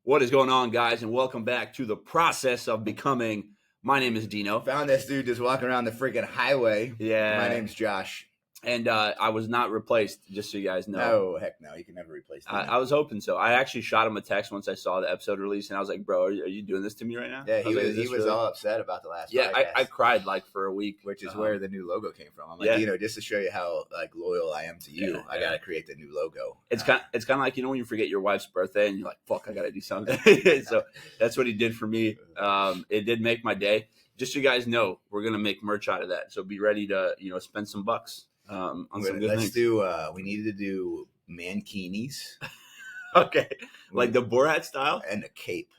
What is going on, guys? And welcome back to the process of becoming. My name is Dino. Found this dude just walking around the freaking highway. Yeah. My name's Josh. And I was not replaced, just so you guys know. No, heck no. You can never replace Dino. I was hoping so. I actually shot him a text once I saw the episode release, and I was like, bro, are you doing this to me right now? Yeah, he was really? all upset about the last Yeah, podcast. I cried like for a week. Which is where the new logo came from. I'm like, Dino, just to show you how like loyal I am to you, I got to create the new logo. It's kind of like, when you forget your wife's birthday and you're like, fuck, I got to do something. So that's what he did for me. It did make my day. Just so you guys know, we're going to make merch out of that. So be ready to, spend some bucks. On some good things. We needed to do mankinis. Okay. Like the Borat style? And a cape.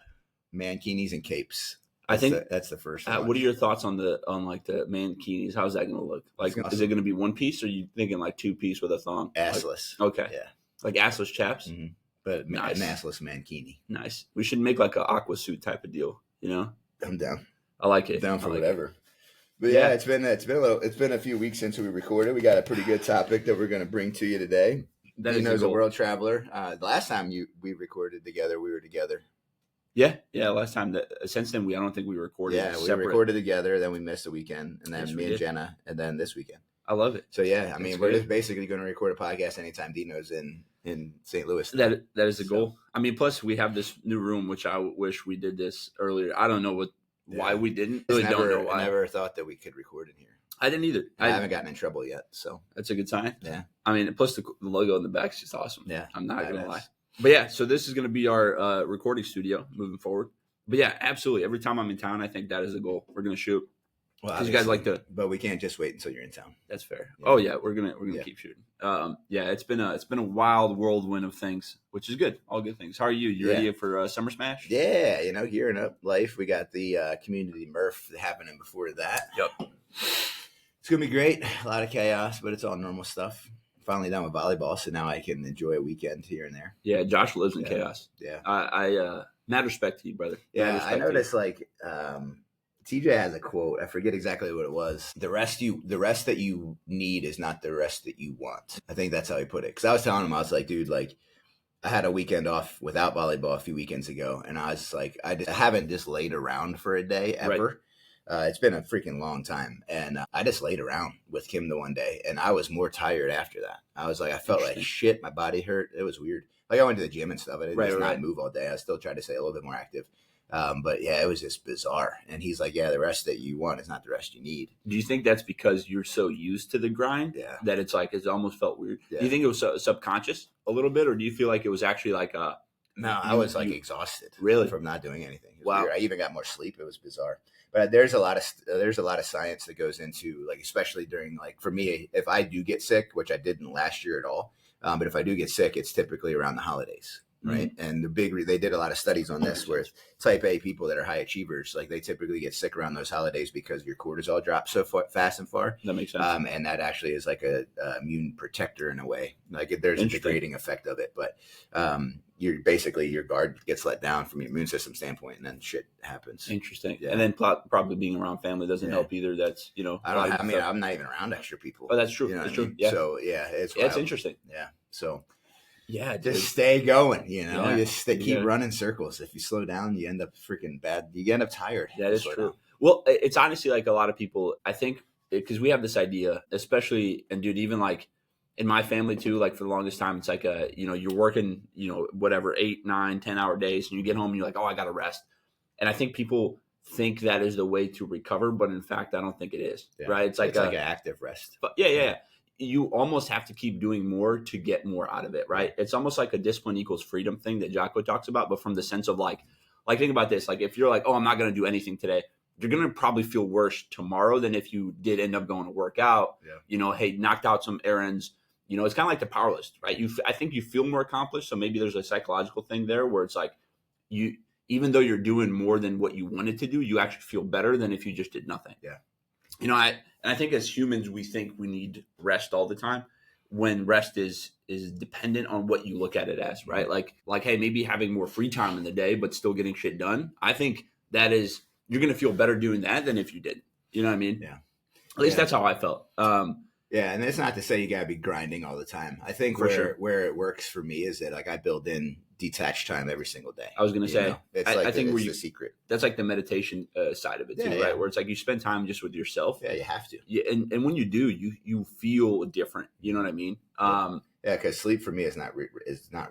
Mankinis and capes. I think that's the first one. What are your thoughts on the mankinis? How's that going to look? Like, is it going to be one piece, or are you thinking like two piece with a thong? Assless. Like, okay. Yeah. Like assless chaps? Mm-hmm. But nice. An assless mankini. Nice. We should make like an aqua suit type of deal, I'm down. I like it. Down for whatever. But yeah, it's been a few weeks since we recorded. We got a pretty good topic that we're going to bring to you today. Dino's a world traveler. The last time we recorded together, we were together. Yeah. Last time since then, I don't think we recorded. Yeah, we recorded together. Then we missed a weekend, and then me and Jenna, and then this weekend. I love it. So yeah, we're just basically going to record a podcast anytime Dino's in St. Louis. That is the goal. Plus we have this new room, which I wish we did this earlier. I don't know why we didn't. Don't know why. I never thought that we could record in here. I didn't either. I haven't gotten in trouble yet, so that's a good sign. Yeah. Plus the logo in the back is just awesome. Yeah. I'm not going to lie. But yeah, so this is going to be our recording studio moving forward. But yeah, absolutely. Every time I'm in town, I think that is the goal. We're going to shoot. Because you guys like to, but we can't just wait until you're in town. That's fair. Yeah. Oh yeah, we're gonna keep shooting. It's been a wild whirlwind of things, which is good. All good things. How are you? You ready for Summer Smash? Yeah, gearing up life. We got the community Murph happening before that. Yep. It's gonna be great. A lot of chaos, but it's all normal stuff. Finally done with volleyball, so now I can enjoy a weekend here and there. Yeah, Josh lives in chaos. Yeah. I mad respect to you, brother. Yeah, I noticed TJ has a quote. I forget exactly what it was. The rest that you need is not the rest that you want. I think that's how he put it. Because I was telling him, I was like, dude, like I had a weekend off without volleyball a few weekends ago, and I was like, I haven't just laid around for a day ever. Right. It's been a freaking long time, and I just laid around with Kim the one day, and I was more tired after that. I was like, I felt like shit. My body hurt. It was weird. Like I went to the gym and stuff. I didn't not move all day. I still tried to stay a little bit more active. But yeah, it was just bizarre. And he's like, yeah, the rest that you want is not the rest you need. Do you think that's because you're so used to the grind that it's like, it almost felt weird? Yeah. Do you think it was subconscious a little bit, or do you feel like it was actually like no, I was like exhausted really from not doing anything. Wow. Weird. I even got more sleep. It was bizarre. But there's a lot of science that goes into, like, especially during, like, for me, if I do get sick, which I didn't last year at all, but if I do get sick, it's typically around the holidays. Right. Mm-hmm. And they did a lot of studies on this where type A people that are high achievers, like they typically get sick around those holidays because your cortisol drops so fast and far. That makes sense. And that actually is like a immune protector in a way. Like there's a degrading effect of it, but your guard gets let down from your immune system standpoint, and then shit happens. Interesting. Yeah. And then probably being around family doesn't help either. That's, I'm not even around extra people. Oh, that's true. That's true. Yeah. So yeah, it's interesting. Yeah. So. Yeah, just stay going, just keep running circles. If you slow down, you end up freaking bad. You end up tired. That is true. Down. Well, it's honestly like a lot of people, I think, because we have this idea, especially, and dude, even like in my family too, like for the longest time, it's like you're working, whatever, 8, 9, 10-hour days, and you get home and you're like, oh, I got to rest. And I think people think that is the way to recover, but in fact, I don't think it is. Yeah. Right? It's like an active rest. But yeah. You almost have to keep doing more to get more out of it, right? It's almost like a discipline equals freedom thing that Jocko talks about, but from the sense of like think about this. Like if you're like, oh, I'm not going to do anything today, you're going to probably feel worse tomorrow than if you did end up going to work out, hey, knocked out some errands. It's kind of like the power list, right? I think you feel more accomplished. So maybe there's a psychological thing there where it's like even though you're doing more than what you wanted to do, you actually feel better than if you just did nothing. Yeah. I think as humans, we think we need rest all the time when rest is dependent on what you look at it as, right? Like, hey, maybe having more free time in the day, but still getting shit done. I think that is, you're going to feel better doing that than if you didn't. You know what I mean? Yeah. At least that's how I felt. Yeah, and it's not to say you gotta be grinding all the time. I think For sure. where it works for me is that like I build in detached time every single day. I was going to say, It's like I think it's the secret. that's like the meditation side of it too, Yeah, right? yeah, Where it's like you spend time just with yourself. yeah. You have to. Yeah, and when you do, you feel different. You know what I mean? Yeah, because sleep for me is not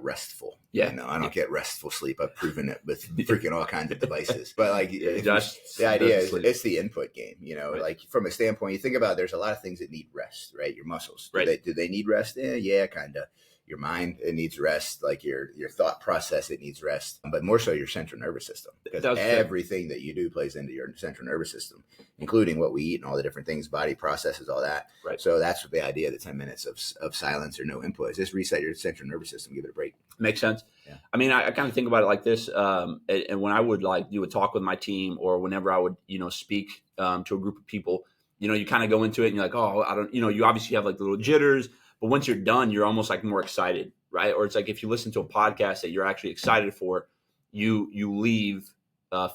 restful. Yeah, I don't get restful sleep. I've proven it with freaking all kinds of devices. But like, yeah, Josh, the idea is sleep. it's the input game. Right. Like from a standpoint, you think about there's a lot of things that need rest, right? Your muscles, Right. do they need rest? Yeah, kind of. Your mind, it needs rest. Like your thought process, it needs rest. But more so your central nervous system, because everything that you do plays into your central nervous system, including what we eat and all the different things, body processes, all that. Right. So that's what the idea of the 10 minutes of silence or no input is. Just reset your central nervous system, give it a break. Makes sense. Yeah. I mean, I kind of think about it like this. And when I would like do a talk with my team, or whenever I would, speak to a group of people, you kind of go into it and you're like, oh, I don't, you obviously have like the little jitters, but once you're done, you're almost like more excited, right? Or it's like if you listen to a podcast that you're actually excited for, you leave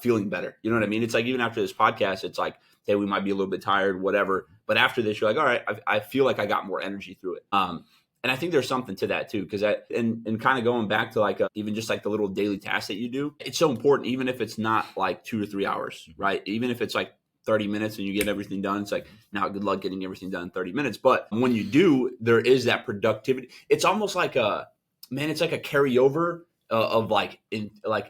feeling better. You know what I mean? It's like even after this podcast, it's like, hey, we might be a little bit tired, whatever. But after this, you're like, all right, I feel like I got more energy through it. And I think there's something to that too, because and kind of going back to like even just like the little daily tasks that you do, it's so important, even if it's not like 2 or 3 hours, right? Even if it's like 30 minutes and you get everything done, it's like, now good luck getting everything done in 30 minutes. But when you do, there is that productivity. It's almost like it's like a carryover of like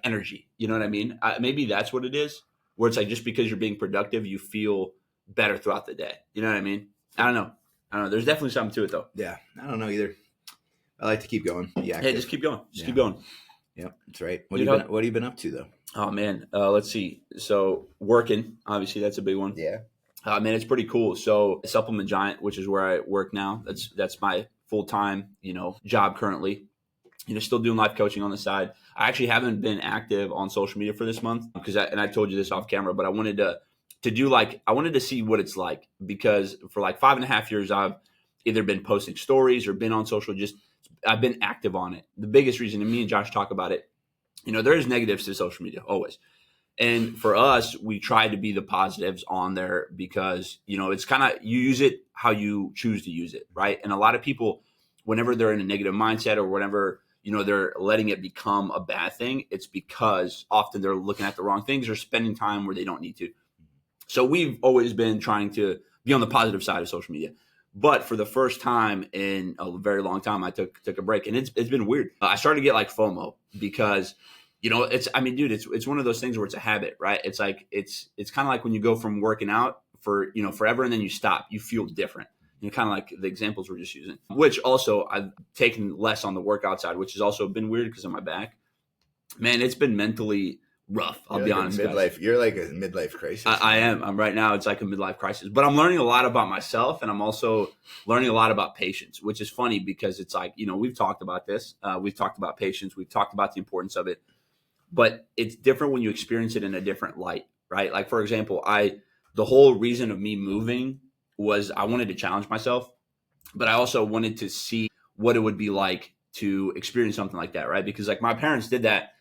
energy. You know what I mean? Maybe that's what it is, where it's like just because you're being productive, you feel better throughout the day. You know what I mean? I don't know. There's definitely something to it though. Yeah, I don't know either. I like to keep going. Yeah. Hey, just keep going. Keep going. Yep, that's right. What have you been up to though? Oh man, let's see. So working, obviously that's a big one. Yeah. Man, it's pretty cool. So Supplement Giant, which is where I work now, that's my full-time, job currently. Still doing life coaching on the side. I actually haven't been active on social media for this month because I told you this off camera, but I wanted to do I wanted to see what it's like, because for like 5.5 years, I've either been posting stories or been on social, I've been active on it. The biggest reason, and me and Josh talk about it, there is negatives to social media always. And for us, we try to be the positives on there because, it's kind of, you use it how you choose to use it, right? And a lot of people, whenever they're in a negative mindset or whenever, they're letting it become a bad thing, it's because often they're looking at the wrong things or spending time where they don't need to. So we've always been trying to be on the positive side of social media. But for the first time in a very long time, I took a break, and it's been weird. I started to get like FOMO because, it's one of those things where it's a habit, right? It's like, it's kind of like when you go from working out for, forever and then you stop, you feel different. Kind of like the examples we're just using, which also I've taken less on the workout side, which has also been weird because of my back. Man, it's been mentally rough. I'll be honest. You're like a midlife crisis. I am. I'm right now. It's like a midlife crisis, but I'm learning a lot about myself, and I'm also learning a lot about patience, which is funny because it's like, we've talked about this. We've talked about patience. We've talked about the importance of it, but it's different when you experience it in a different light, right? Like, for example, the whole reason of me moving was I wanted to challenge myself, but I also wanted to see what it would be like to experience something like that, right? Because like my parents did that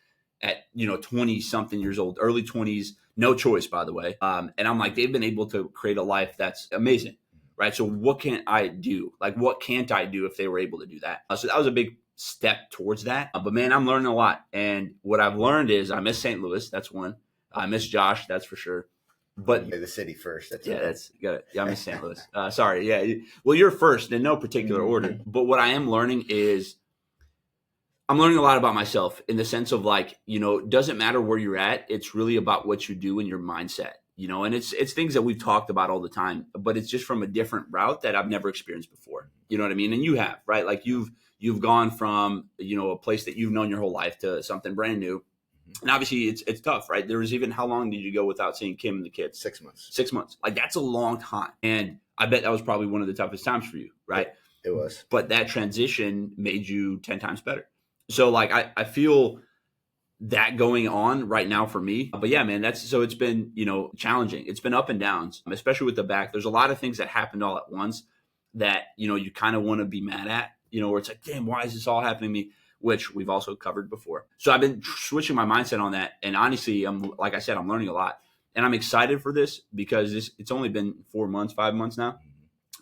at 20 something years old, early 20s, no choice, by the way. And I'm like, they've been able to create a life that's amazing, right? So what can I do? Like, what can't I do if they were able to do that? So that was a big step towards that. But man, I'm learning a lot. And what I've learned is I miss St. Louis. That's one. I miss Josh. That's for sure. But the city first. I miss St. Louis. Sorry. Yeah. Well, you're first in no particular order. But what I am learning is I'm learning a lot about myself in the sense of like, it doesn't matter where you're at. It's really about what you do and your mindset, and it's things that we've talked about all the time, but it's just from a different route that I've never experienced before. You know what I mean? And you have, right? Like you've gone from, a place that you've known your whole life to something brand new. And obviously it's tough, right? There was even, how long did you go without seeing Kim and the kids? 6 months. 6 months. Like that's a long time. And I bet that was probably one of the toughest times for you, right? It was. But that transition made you 10 times better. So like, I feel that going on right now for me, but yeah, man, it's been, challenging. It's been up and downs, especially with the back. There's a lot of things that happened all at once that, you kind of want to be mad at, where it's like, damn, why is this all happening to me? Which we've also covered before. So I've been switching my mindset on that. And honestly, like I said, I'm learning a lot, and I'm excited for this because it's only been 4 months, 5 months now.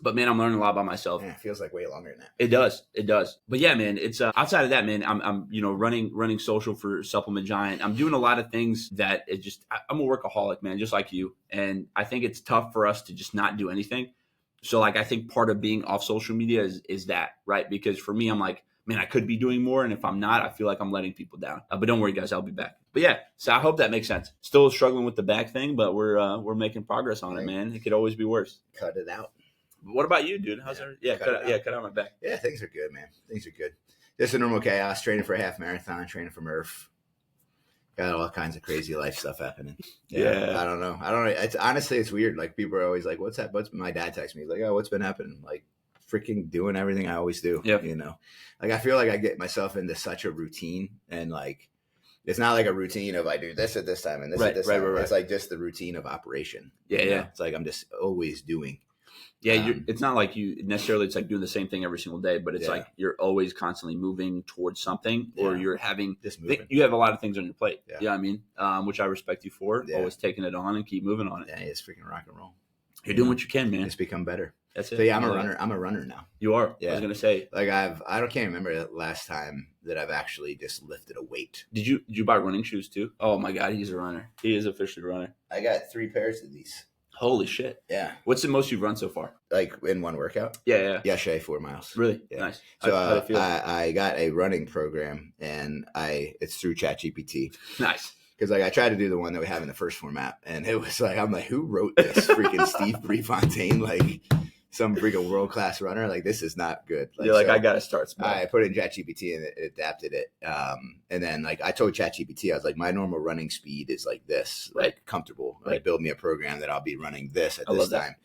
But man, I'm learning a lot about myself. Yeah, it feels like way longer than that. It does. It does. But yeah, man, it's outside of that, man, I'm running social for Supplement Giant. I'm doing a lot of things that it just I'm a workaholic, man, just like you. And I think it's tough for us to just not do anything. So like I think part of being off social media is that, right? Because for me, I'm like, man, I could be doing more, and if I'm not, I feel like I'm letting people down. But don't worry, guys, I'll be back. But yeah, so I hope that makes sense. Still struggling with the back thing, but we're making progress on it, man. It could always be worse. Cut it out. What about you, dude? How's it? Yeah, cut out my back. Yeah, things are good, man. Things are good. Just a normal chaos. Training for a half marathon. Training for Murph. Got all kinds of crazy life stuff happening. Yeah. I don't know. It's honestly, it's weird. Like people are always like, "What's that?" What's my dad texts me like, "Oh, what's been happening?" Like, freaking doing everything I always do. Yeah. You know, like I feel like I get myself into such a routine, and like it's not like a routine of I do this at this time and this at this time. Right. It's like just the routine of operation. Yeah, you know? It's like I'm just always doing. Yeah, it's not like you necessarily. It's like doing the same thing every single day, but it's like you're always constantly moving towards something, or you're having. You have a lot of things on your plate. Yeah, you know what I mean, which I respect you for. Yeah. Always taking it on and keep moving on it. Yeah, it's freaking rock and roll. You're doing what you can, man. It's become better. That's it. So yeah, I'm a runner. I'm a runner now. You are. Yeah. I was gonna say, like can't remember the last time that I've actually just lifted a weight. Did you buy running shoes too? Oh my God, he's a runner. He is officially a runner. I got 3 pairs of these. Holy shit. Yeah. What's the most you've run so far? Like in one workout? Yeah. Yesterday, 4 miles. Really? Yeah. Nice. So I got a running program, and it's through ChatGPT. Nice. Because like I tried to do the one that we have in the first format, and it was like I'm like, who wrote this? Freaking Steve Prefontaine, like some freaking world class runner. Like this is not good. Like, you're like, so I gotta start small. I put it in ChatGPT and it adapted it. And then like I told ChatGPT, I was like, my normal running speed is like this, like comfortable. Like build me a program that I'll be running this at this time.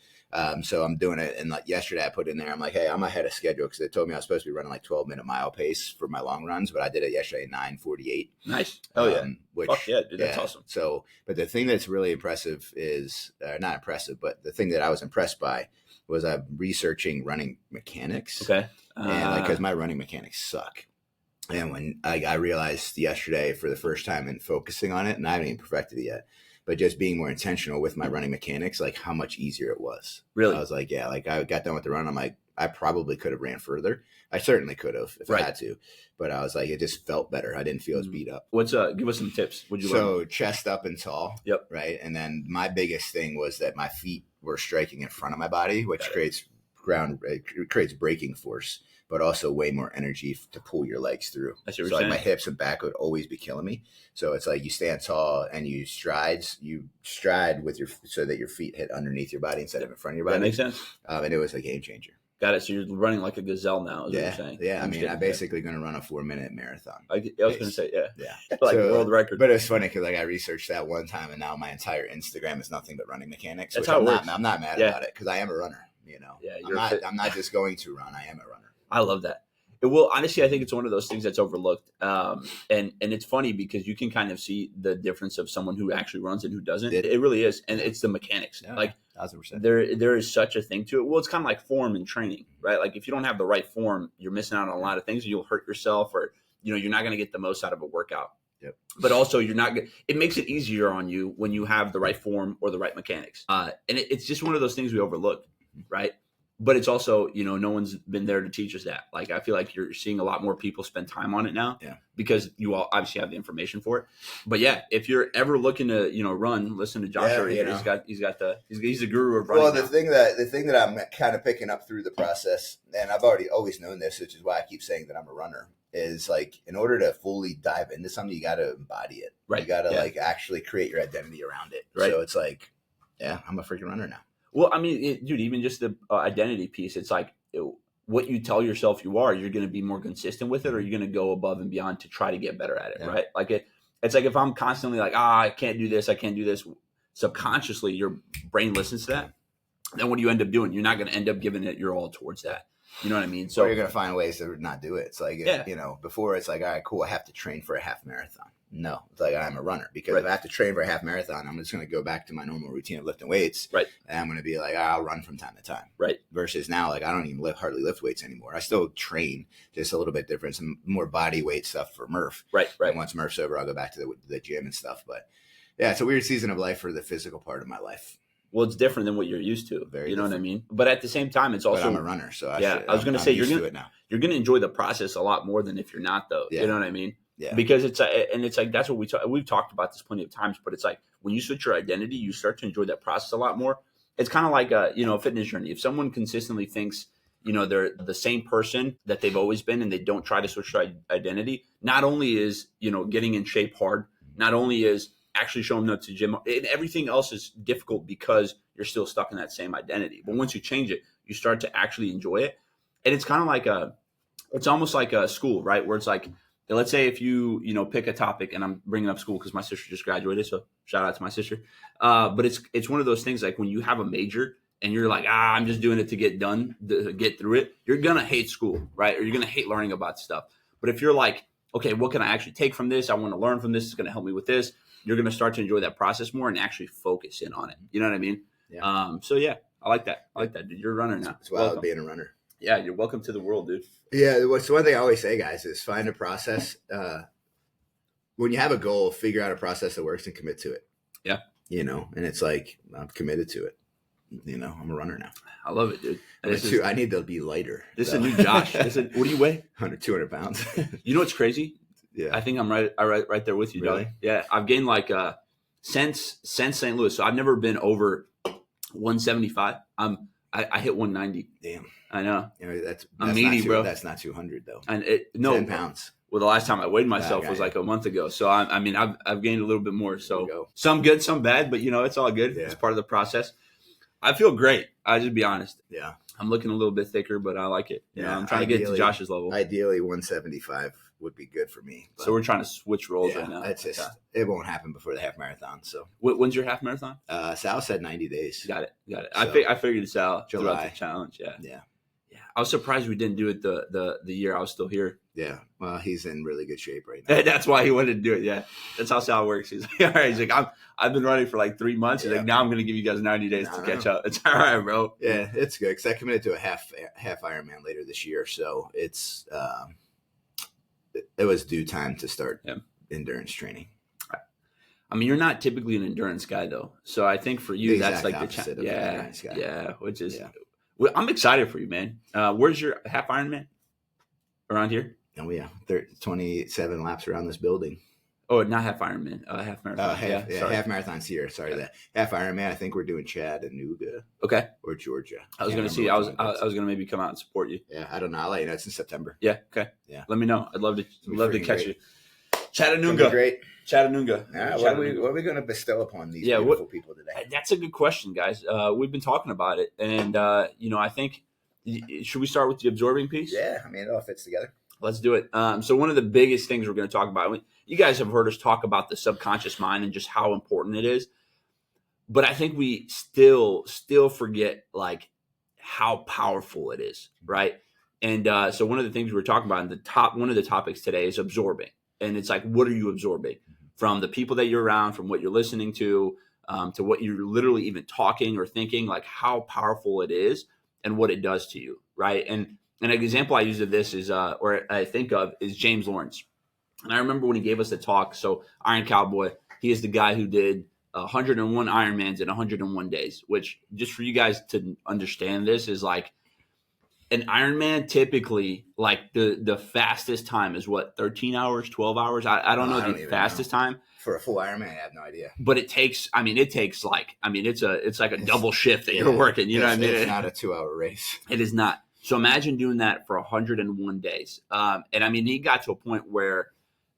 So I'm doing it. And like yesterday I put in there, I'm like, hey, I'm ahead of schedule because they told me I was supposed to be running like 12-minute mile pace for my long runs, but I did it yesterday at 9:48. Nice. Oh yeah. Which, fuck yeah, dude, that's awesome. So, but the thing that's really impressive is not impressive, but the thing that I was impressed by was I'm researching running mechanics. Okay. And like, cause my running mechanics suck. And when I realized yesterday for the first time and focusing on it, and I haven't even perfected it yet, but just being more intentional with my running mechanics, like how much easier it was. Really? I was like, yeah, like I got done with the run. I'm like, I probably could have ran further. I certainly could have if I had to, but I was like, it just felt better. I didn't feel as beat up. Give us some tips. What'd you learn? Chest up and tall. Yep. Right. And then my biggest thing was that my feet were striking in front of my body, which creates braking force, but also way more energy to pull your legs through. That's what so like my hips and back would always be killing me. So it's like you stand tall and you stride with so that your feet hit underneath your body instead of in front of your body. That makes sense. And it was a game changer. Got it. So you're running like a gazelle now, is what you're saying. Yeah. I mean, I'm basically going to run a 4-minute marathon. I was going to say, yeah. Like world record. But it's funny because like I researched that one time, and now my entire Instagram is nothing but running mechanics. That's how it works. I'm not mad about it because I am a runner. You know, I'm not just going to run. I am a runner. I love that. Well, honestly, I think it's one of those things that's overlooked. And it's funny because you can kind of see the difference of someone who actually runs and who doesn't. It really is. And it's the mechanics. Yeah, like 1,000%. There is such a thing to it. Well, it's kind of like form and training, right? Like if you don't have the right form, you're missing out on a lot of things. You'll hurt yourself, or, you're not going to get the most out of a workout. Yep. But also it makes it easier on you when you have the right form or the right mechanics. And it's just one of those things we overlook, right? But it's also, no one's been there to teach us that. Like, I feel like you're seeing a lot more people spend time on it now because you all obviously have the information for it. But yeah, if you're ever looking to, run, listen to Josh. He's the guru of running. Well, the thing that I'm kind of picking up through the process, and I've always known this, which is why I keep saying that I'm a runner, is like, in order to fully dive into something, you got to embody it. Right. You got to like actually create your identity around it. Right. So it's like, I'm a freaking runner now. Well, I mean, dude, even just the identity piece, it's like what you tell yourself you are, you're going to be more consistent with it, or you're going to go above and beyond to try to get better at it, right? Like it's like if I'm constantly like, I can't do this, subconsciously your brain listens to that. Then what do you end up doing? You're not going to end up giving it your all towards that. You know what I mean? So you're going to find ways to not do it. It's like, before it's like, all right, cool, I have to train for a half marathon. No, it's like I'm a runner because if I have to train for a half marathon, I'm just going to go back to my normal routine of lifting weights. Right. And I'm going to be like, I'll run from time to time. Right. Versus now, like I don't even hardly lift weights anymore. I still train, just a little bit different, some more body weight stuff for Murph. Right. And once Murph's over, I'll go back to the gym and stuff. But yeah, it's a weird season of life for the physical part of my life. Well, it's different than what you're used to. Very you know different. what I mean? But at the same time, it's also. But I'm a runner, so I was going to say used to it now. you're going to enjoy the process a lot more than if you're not, though. Yeah. You know what I mean? Yeah. Because it's like that's what we've talked about this plenty of times. But it's like when you switch your identity, you start to enjoy that process a lot more. It's kind of like a fitness journey. If someone consistently thinks they're the same person that they've always been, and they don't try to switch their identity, not only is getting in shape hard, not only is actually showing up to gym, and everything else is difficult because you're still stuck in that same identity. But once you change it, you start to actually enjoy it. And it's kind of like it's almost like a school, right? Where it's like, let's say if you pick a topic, and I'm bringing up school because my sister just graduated, so shout out to my sister. But it's one of those things like when you have a major and you're like, I'm just doing it to get done, to get through it, you're going to hate school, right? Or you're going to hate learning about stuff. But if you're like, okay, what can I actually take from this? I want to learn from this. It's going to help me with this. You're going to start to enjoy that process more and actually focus in on it. You know what I mean? Yeah. So yeah, I like that. I like that, dude. You're a runner now. It's wild being a runner. Yeah, you're welcome to the world, dude. Yeah, what's one thing I always say, guys, is find a process. When you have a goal, figure out a process that works and commit to it. Yeah. And it's like, I'm committed to it. I'm a runner now. I love it, dude. I need to be lighter. This is a new Josh. What do you weigh? 200 pounds. You know what's crazy? Yeah. I think I'm right there with you, really? Dog. Yeah, I've gained like since St. Louis, so I've never been over 175. I hit 190. Damn. I know. That's meaty, bro. That's not 200 though. And 10 pounds. Well, the last time I weighed myself was like a month ago. So I've gained a little bit more. So some good, some bad, but it's all good. Yeah. It's part of the process. I feel great. I'll just be honest. Yeah. I'm looking a little bit thicker, but I like it. I'm trying to get to Josh's level. Ideally, 175 would be good for me. So we're trying to switch roles right now. It's just, it won't happen before the half marathon. So when's your half marathon? Sal said 90 days. Got it. So, I figured it's out throughout the challenge. Yeah. I was surprised we didn't do it the year I was still here. Yeah. Well, he's in really good shape right now. That's why he wanted to do it. Yeah. That's how Sal works. He's like, all right. He's like, I've been running for like 3 months. He's like, now I'm going to give you guys 90 days to catch up. It's all right, bro. Yeah, it's good because I committed to a half Ironman later this year. So it's it was due time to start endurance training. I mean, you're not typically an endurance guy though. So I think for you, that's like the challenge. Yeah. Which is, well, I'm excited for you, man. Where's your half Ironman? Around here? Oh yeah, 27 laps around this building. Oh, not half Ironman, half marathon. Half marathon's here. Sorry, that half Ironman. I think we're doing Chattanooga. Okay. Or Georgia. I was going to see. I was going to maybe come out and support you. Yeah, I don't know. I'll let you know. It's in September. Yeah. Okay. Yeah. Let me know. I'd love to catch you. Chattanooga. Great. Chattanooga. What are we going to bestow upon these beautiful people today? That's a good question, guys. We've been talking about it, and I think should we start with the absorbing piece? Yeah. I mean, it all fits together. Let's do it. So one of the biggest things we're going to talk about, you guys have heard us talk about the subconscious mind and just how important it is. But I think we still forget like how powerful it is, right? And so one of the things we're talking about one of the topics today is absorbing. And it's like, what are you absorbing from the people that you're around, from what you're listening to what you're literally even talking or thinking, like how powerful it is and what it does to you, right? And an example I use of this is, or I think of, is James Lawrence. And I remember when he gave us the talk. So Iron Cowboy, he is the guy who did 101 Ironmans in 101 days, which just for you guys to understand this is like an Ironman typically like the fastest time is what, 13 hours, 12 hours? I don't know the fastest time. For a full Ironman, I have no idea. But it's like a double shift that you're working. You know what I mean? It's not a 2-hour race. It is not. So imagine doing that for 101 days. And I mean, he got to a point where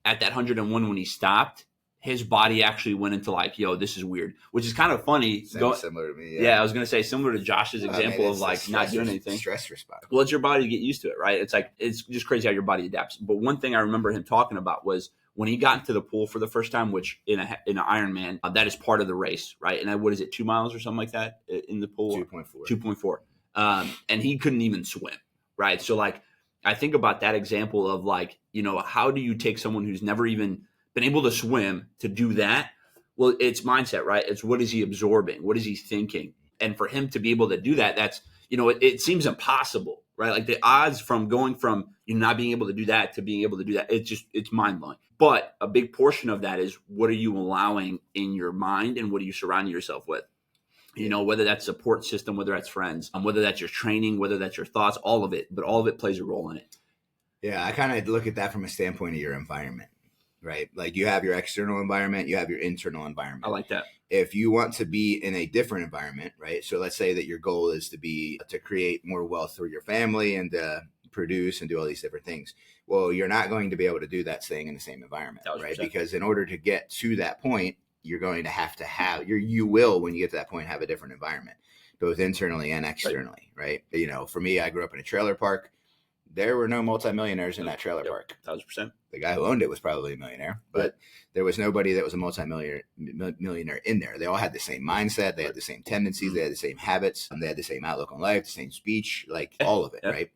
at that 101, when he stopped, his body actually went into like, yo, this is weird, which is kind of funny. Similar to me. Yeah, I was going to say similar to Josh's example of like not doing anything. Stress response. Well, it's your body to get used to it, right? It's like, it's just crazy how your body adapts. But one thing I remember him talking about was when he got into the pool for the first time, which in an Ironman, that is part of the race, right? And what is it, 2 miles or something like that in the pool? 2.4. And he couldn't even swim, right? So like, I think about that example of like, how do you take someone who's never even been able to swim to do that? Well, it's mindset, right? It's what is he absorbing? What is he thinking? And for him to be able to do that, that's, it seems impossible, right? Like the odds from going from not being able to do that to being able to do that, it's mind blowing. But a big portion of that is what are you allowing in your mind and what are you surrounding yourself with? You know, whether that's support system, whether that's friends, whether that's your training, whether that's your thoughts, all of it. But all of it plays a role in it. Yeah, I kind of look at that from a standpoint of your environment, right? Like you have your external environment, you have your internal environment. I like that. If you want to be in a different environment, right? So let's say that your goal is to create more wealth for your family and produce and do all these different things. Well, you're not going to be able to do that staying in the same environment, right? Because in order to get to that point, you're going to have you will, when you get to that point, have a different environment, both internally and externally, right? You know, for me, I grew up in a trailer park. There were no multimillionaires in that trailer park. 1,000%. The guy who owned it was probably a millionaire, but there was nobody that was a millionaire in there. They all had the same mindset. They had the same tendencies. They had the same habits. They had the same outlook on life, the same speech, like all of it, right?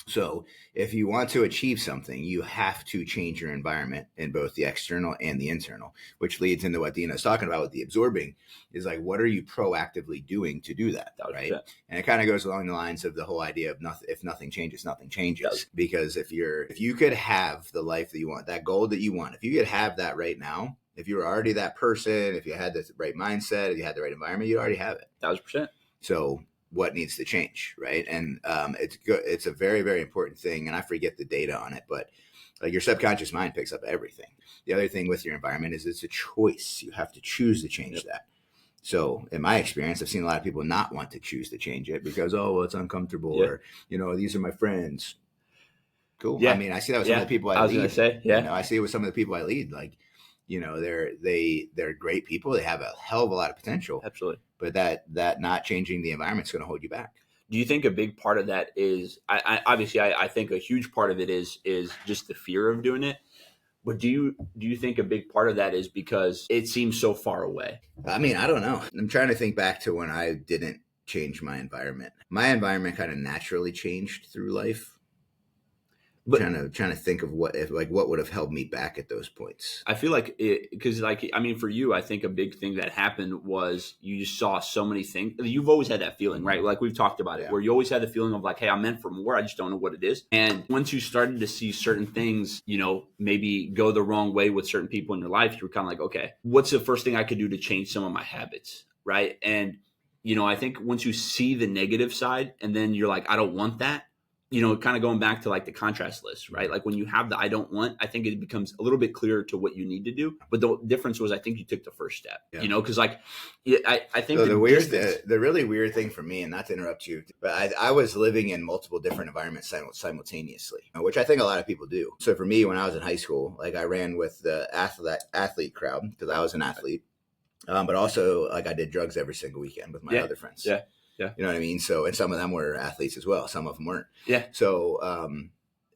So if you want to achieve something, you have to change your environment in both the external and the internal, which leads into what Dino's talking about with the absorbing is like, what are you proactively doing to do that? Right. And it kind of goes along the lines of the whole idea of if nothing changes, nothing changes. Because if you could have the life that you want, that goal that you want, if you could have that right now, if you were already that person, if you had the right mindset, if you had the right environment, you already have it. 1,000%. So what needs to change, right? And it's good. It's a very, very important thing. And I forget the data on it, but like your subconscious mind picks up everything. The other thing with your environment is it's a choice. You have to choose to change that. So in my experience, I've seen a lot of people not want to choose to change it because, oh, well, it's uncomfortable or, you know, these are my friends. Cool. Yeah. I mean, I see that with some of the people I lead. was going to say, You know, I see it with some of the people I lead. Like, you know, they're great people. They have a hell of a lot of potential. Absolutely. But that not changing the environment is going to hold you back. Do you think a big part of that is, I think a huge part of it is just the fear of doing it. But do you think a big part of that is because it seems so far away? I mean, I don't know. I'm trying to think back to when I didn't change my environment. My environment kind of naturally changed through life. But trying to think of what would have held me back at those points. I feel like because for you, I think a big thing that happened was you just saw so many things. You've always had that feeling, right? Like we've talked about it, where you always had the feeling of like, hey, I'm meant for more. I just don't know what it is. And once you started to see certain things, you know, maybe go the wrong way with certain people in your life, you were kind of like, okay, what's the first thing I could do to change some of my habits, right? And you know, I think once you see the negative side, and then you're like, I don't want that. You know, kind of going back to like the contrast list, right? Like when you have the I don't want, I think it becomes a little bit clearer to what you need to do. But the difference was I think you took the first step, you know, because like I think so the really weird thing for me, and not to interrupt you, but I was living in multiple different environments simultaneously, which I think a lot of people do. So for me, when I was in high school, like I ran with the athlete crowd because I was an athlete, but also like I did drugs every single weekend with my other friends. Yeah. You know what I mean? So, and some of them were athletes as well. Some of them weren't. Yeah. So,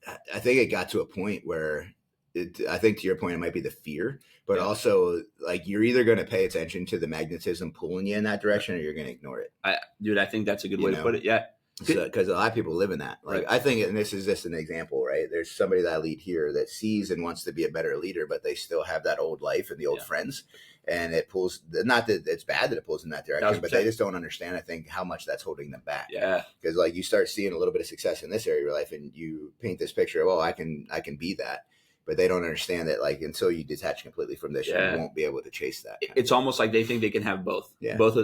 I think it got to a point where I think to your point, it might be the fear, but also like you're either going to pay attention to the magnetism pulling you in that direction or you're going to ignore it. I think that's a good way to put it. Yeah. Because a lot of people live in that. Like I think, and this is just an example, right? There's somebody that I lead here that sees and wants to be a better leader, but they still have that old life and the old friends. And it pulls, not that it's bad that it pulls in that direction, 1,000%. but they just don't understand, I think, how much that's holding them back. Yeah. Because like you start seeing a little bit of success in this area of your life and you paint this picture of, oh, I can be that. But they don't understand that, like, until you detach completely from this, you won't be able to chase that. It's almost like they think they can have both,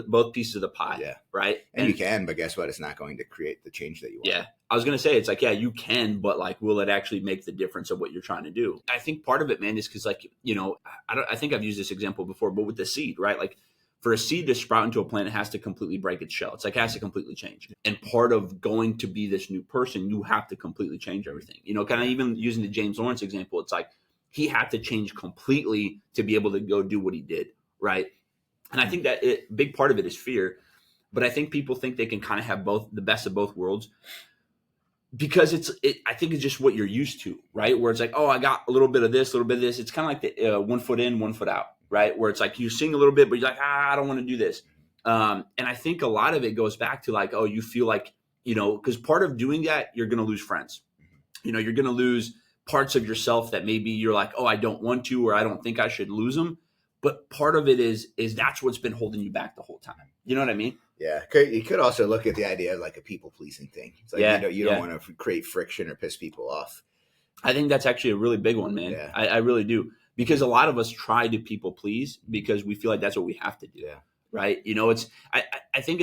both pieces of the pie, right? And you can, but guess what? It's not going to create the change that you want. Yeah, I was going to say, it's like, yeah, you can, but like, will it actually make the difference of what you're trying to do? I think part of it, man, is because like, you know, I think I've used this example before, but with the seed, right? Like for a seed to sprout into a plant, it has to completely break its shell. It's like, it has to completely change. And part of going to be this new person, you have to completely change everything. You know, kind of even using the James Lawrence example, it's like, he had to change completely to be able to go do what he did, right? And I think that big part of it is fear, but I think people think they can kind of have both, the best of both worlds, because I think it's just what you're used to, right? Where it's like, oh, I got a little bit of this, a little bit of this. It's kind of like the 1 foot in, 1 foot out, right? Where it's like you sing a little bit, but you're like, I don't want to do this. And I think a lot of it goes back to like, oh, you feel like, you know, because part of doing that, you're going to lose friends. You know, you're going to lose parts of yourself that maybe you're like, oh, I don't want to, or I don't think I should lose them. But part of it is that's what's been holding you back the whole time. You know what I mean? Yeah. You could also look at the idea of like a people pleasing thing. It's like, you don't want to create friction or piss people off. I think that's actually a really big one, man. Yeah. I really do. Because a lot of us try to people please because we feel like that's what we have to do. Yeah. right? You know, I think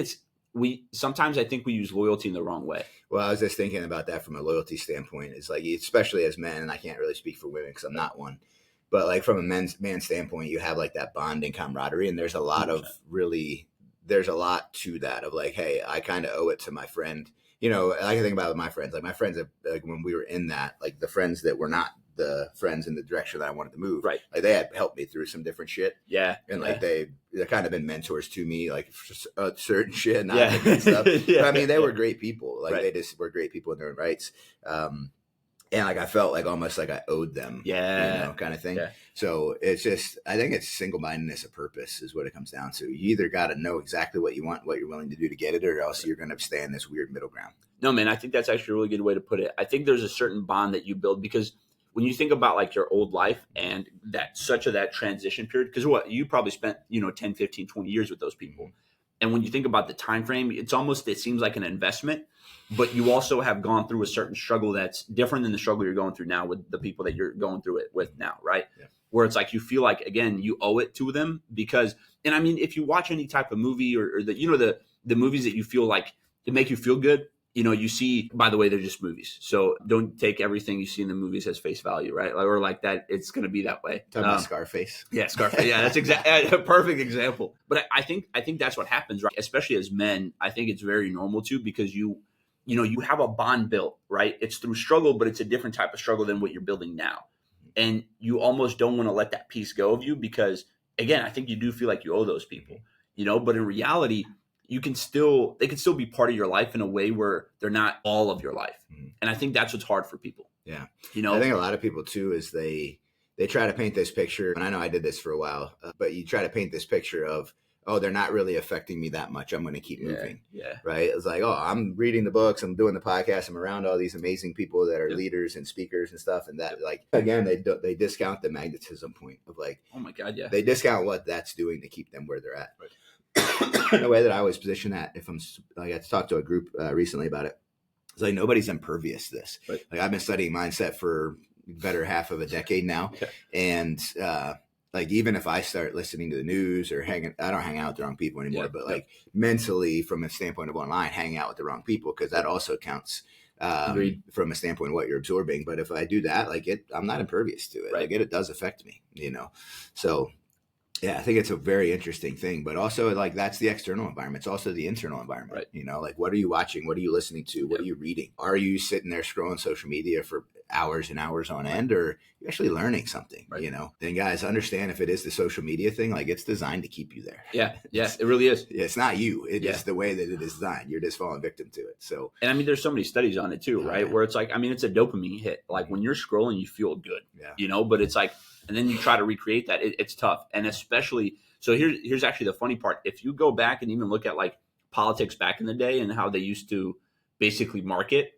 sometimes I think we use loyalty in the wrong way. Well, I was just thinking about that from a loyalty standpoint. It's like, especially as men, and I can't really speak for women because I'm not one, but like from a man standpoint, you have like that bond and camaraderie, and there's a lot 100%. of really, there's a lot to that of like, hey, I kind of owe it to my friend. You know, I can think about my friends, like my friends, like when we were in that, like the friends that were not the friends in the direction that I wanted to move, Right. like they had helped me through some different shit. Yeah. And like they've kind of been mentors to me, like for certain shit, not Yeah. good stuff. Yeah. But I mean, they were great people. Like Right. they just were great people in their own rights. And like I felt like almost like I owed them, Yeah. you know, kind of thing. Yeah. So it's just, I think it's single-mindedness of purpose is what it comes down to. You either got to know exactly what you want, what you're willing to do to get it, or else you're going to stay in this weird middle ground. No, man, I think that's actually a really good way to put it. I think there's a certain bond that you build because when you think about like your old life and that transition period, because what you probably spent, 10, 15, 20 years with those people. And when you think about the time frame, it seems like an investment, but you also have gone through a certain struggle that's different than the struggle you're going through now with the people that you're going through it with now, right? Yeah. Where it's like you feel like, again, you owe it to them because, and I mean, if you watch any type of movie or the movies that you feel like it make you feel good, you see, by the way, they're just movies. So don't take everything you see in the movies as face value, right? Or like that, it's going to be that way. Talking about Scarface. Yeah, Scarface. Yeah, that's exactly a perfect example. But I think that's what happens, right? Especially as men, I think it's very normal too because you have a bond built, right? It's through struggle, but it's a different type of struggle than what you're building now. And you almost don't want to let that piece go of you because, again, I think you do feel like you owe those people, but in reality, they can still be part of your life in a way where they're not all of your life. Mm-hmm. And I think that's what's hard for people. Yeah. I think a lot of people too, is they try to paint this picture. And I know I did this for a while, but you try to paint this picture of, oh, they're not really affecting me that much. I'm going to keep moving. Yeah. Right. It's like, oh, I'm reading the books. I'm doing the podcast. I'm around all these amazing people that are leaders and speakers and stuff. And that, like, again, they discount the magnetism point of like, oh my God. Yeah. They discount what that's doing to keep them where they're at. Right. The way that I always position that, if I got to talk to a group recently about it, it's like nobody's impervious to this. Right. Like I've been studying mindset for better half of a decade now. Yeah. And like even if I start listening to the news or I don't hang out with the wrong people anymore, but like mentally from a standpoint of online, hanging out with the wrong people, because that also counts from a standpoint of what you're absorbing. But if I do that, like I'm not impervious to it. Right. Like it does affect me, So yeah, I think it's a very interesting thing, but also like that's the external environment. It's also the internal environment, right. Like what are you watching? What are you listening to? What are you reading? Are you sitting there scrolling social media for hours and hours on end, or are you actually learning something, Then guys, understand if it is the social media thing, like it's designed to keep you there. Yeah. Yes, it really is. It's not you. It is the way that it is designed. You're just falling victim to it. So, and I mean, there's so many studies on it too, right? Where it's like, I mean, it's a dopamine hit. Like when you're scrolling, you feel good, but it's like, and then you try to recreate that. It's tough. And especially, so here's actually the funny part. If you go back and even look at like politics back in the day and how they used to basically market,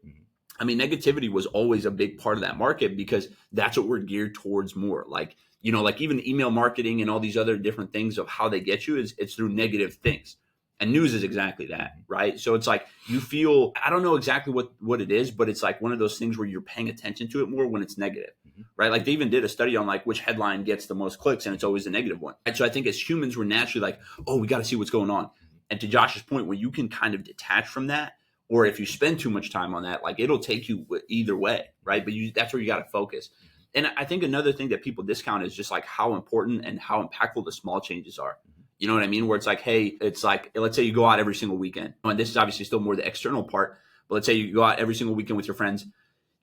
I mean, negativity was always a big part of that market because that's what we're geared towards more. Like, like even email marketing and all these other different things of how they get you it's through negative things. And news is exactly that, right? So it's like you feel, I don't know exactly what it is, but it's like one of those things where you're paying attention to it more when it's negative, right? Like they even did a study on like which headline gets the most clicks, and it's always a negative one. And so I think as humans, we're naturally like, oh, we got to see what's going on. And to Josh's point, when you can kind of detach from that, or if you spend too much time on that, like it'll take you either way, right? But that's where you got to focus. And I think another thing that people discount is just like how important and how impactful the small changes are. You know what I mean? Where it's like, hey, it's like, let's say you go out every single weekend. And this is obviously still more the external part, but let's say you go out every single weekend with your friends.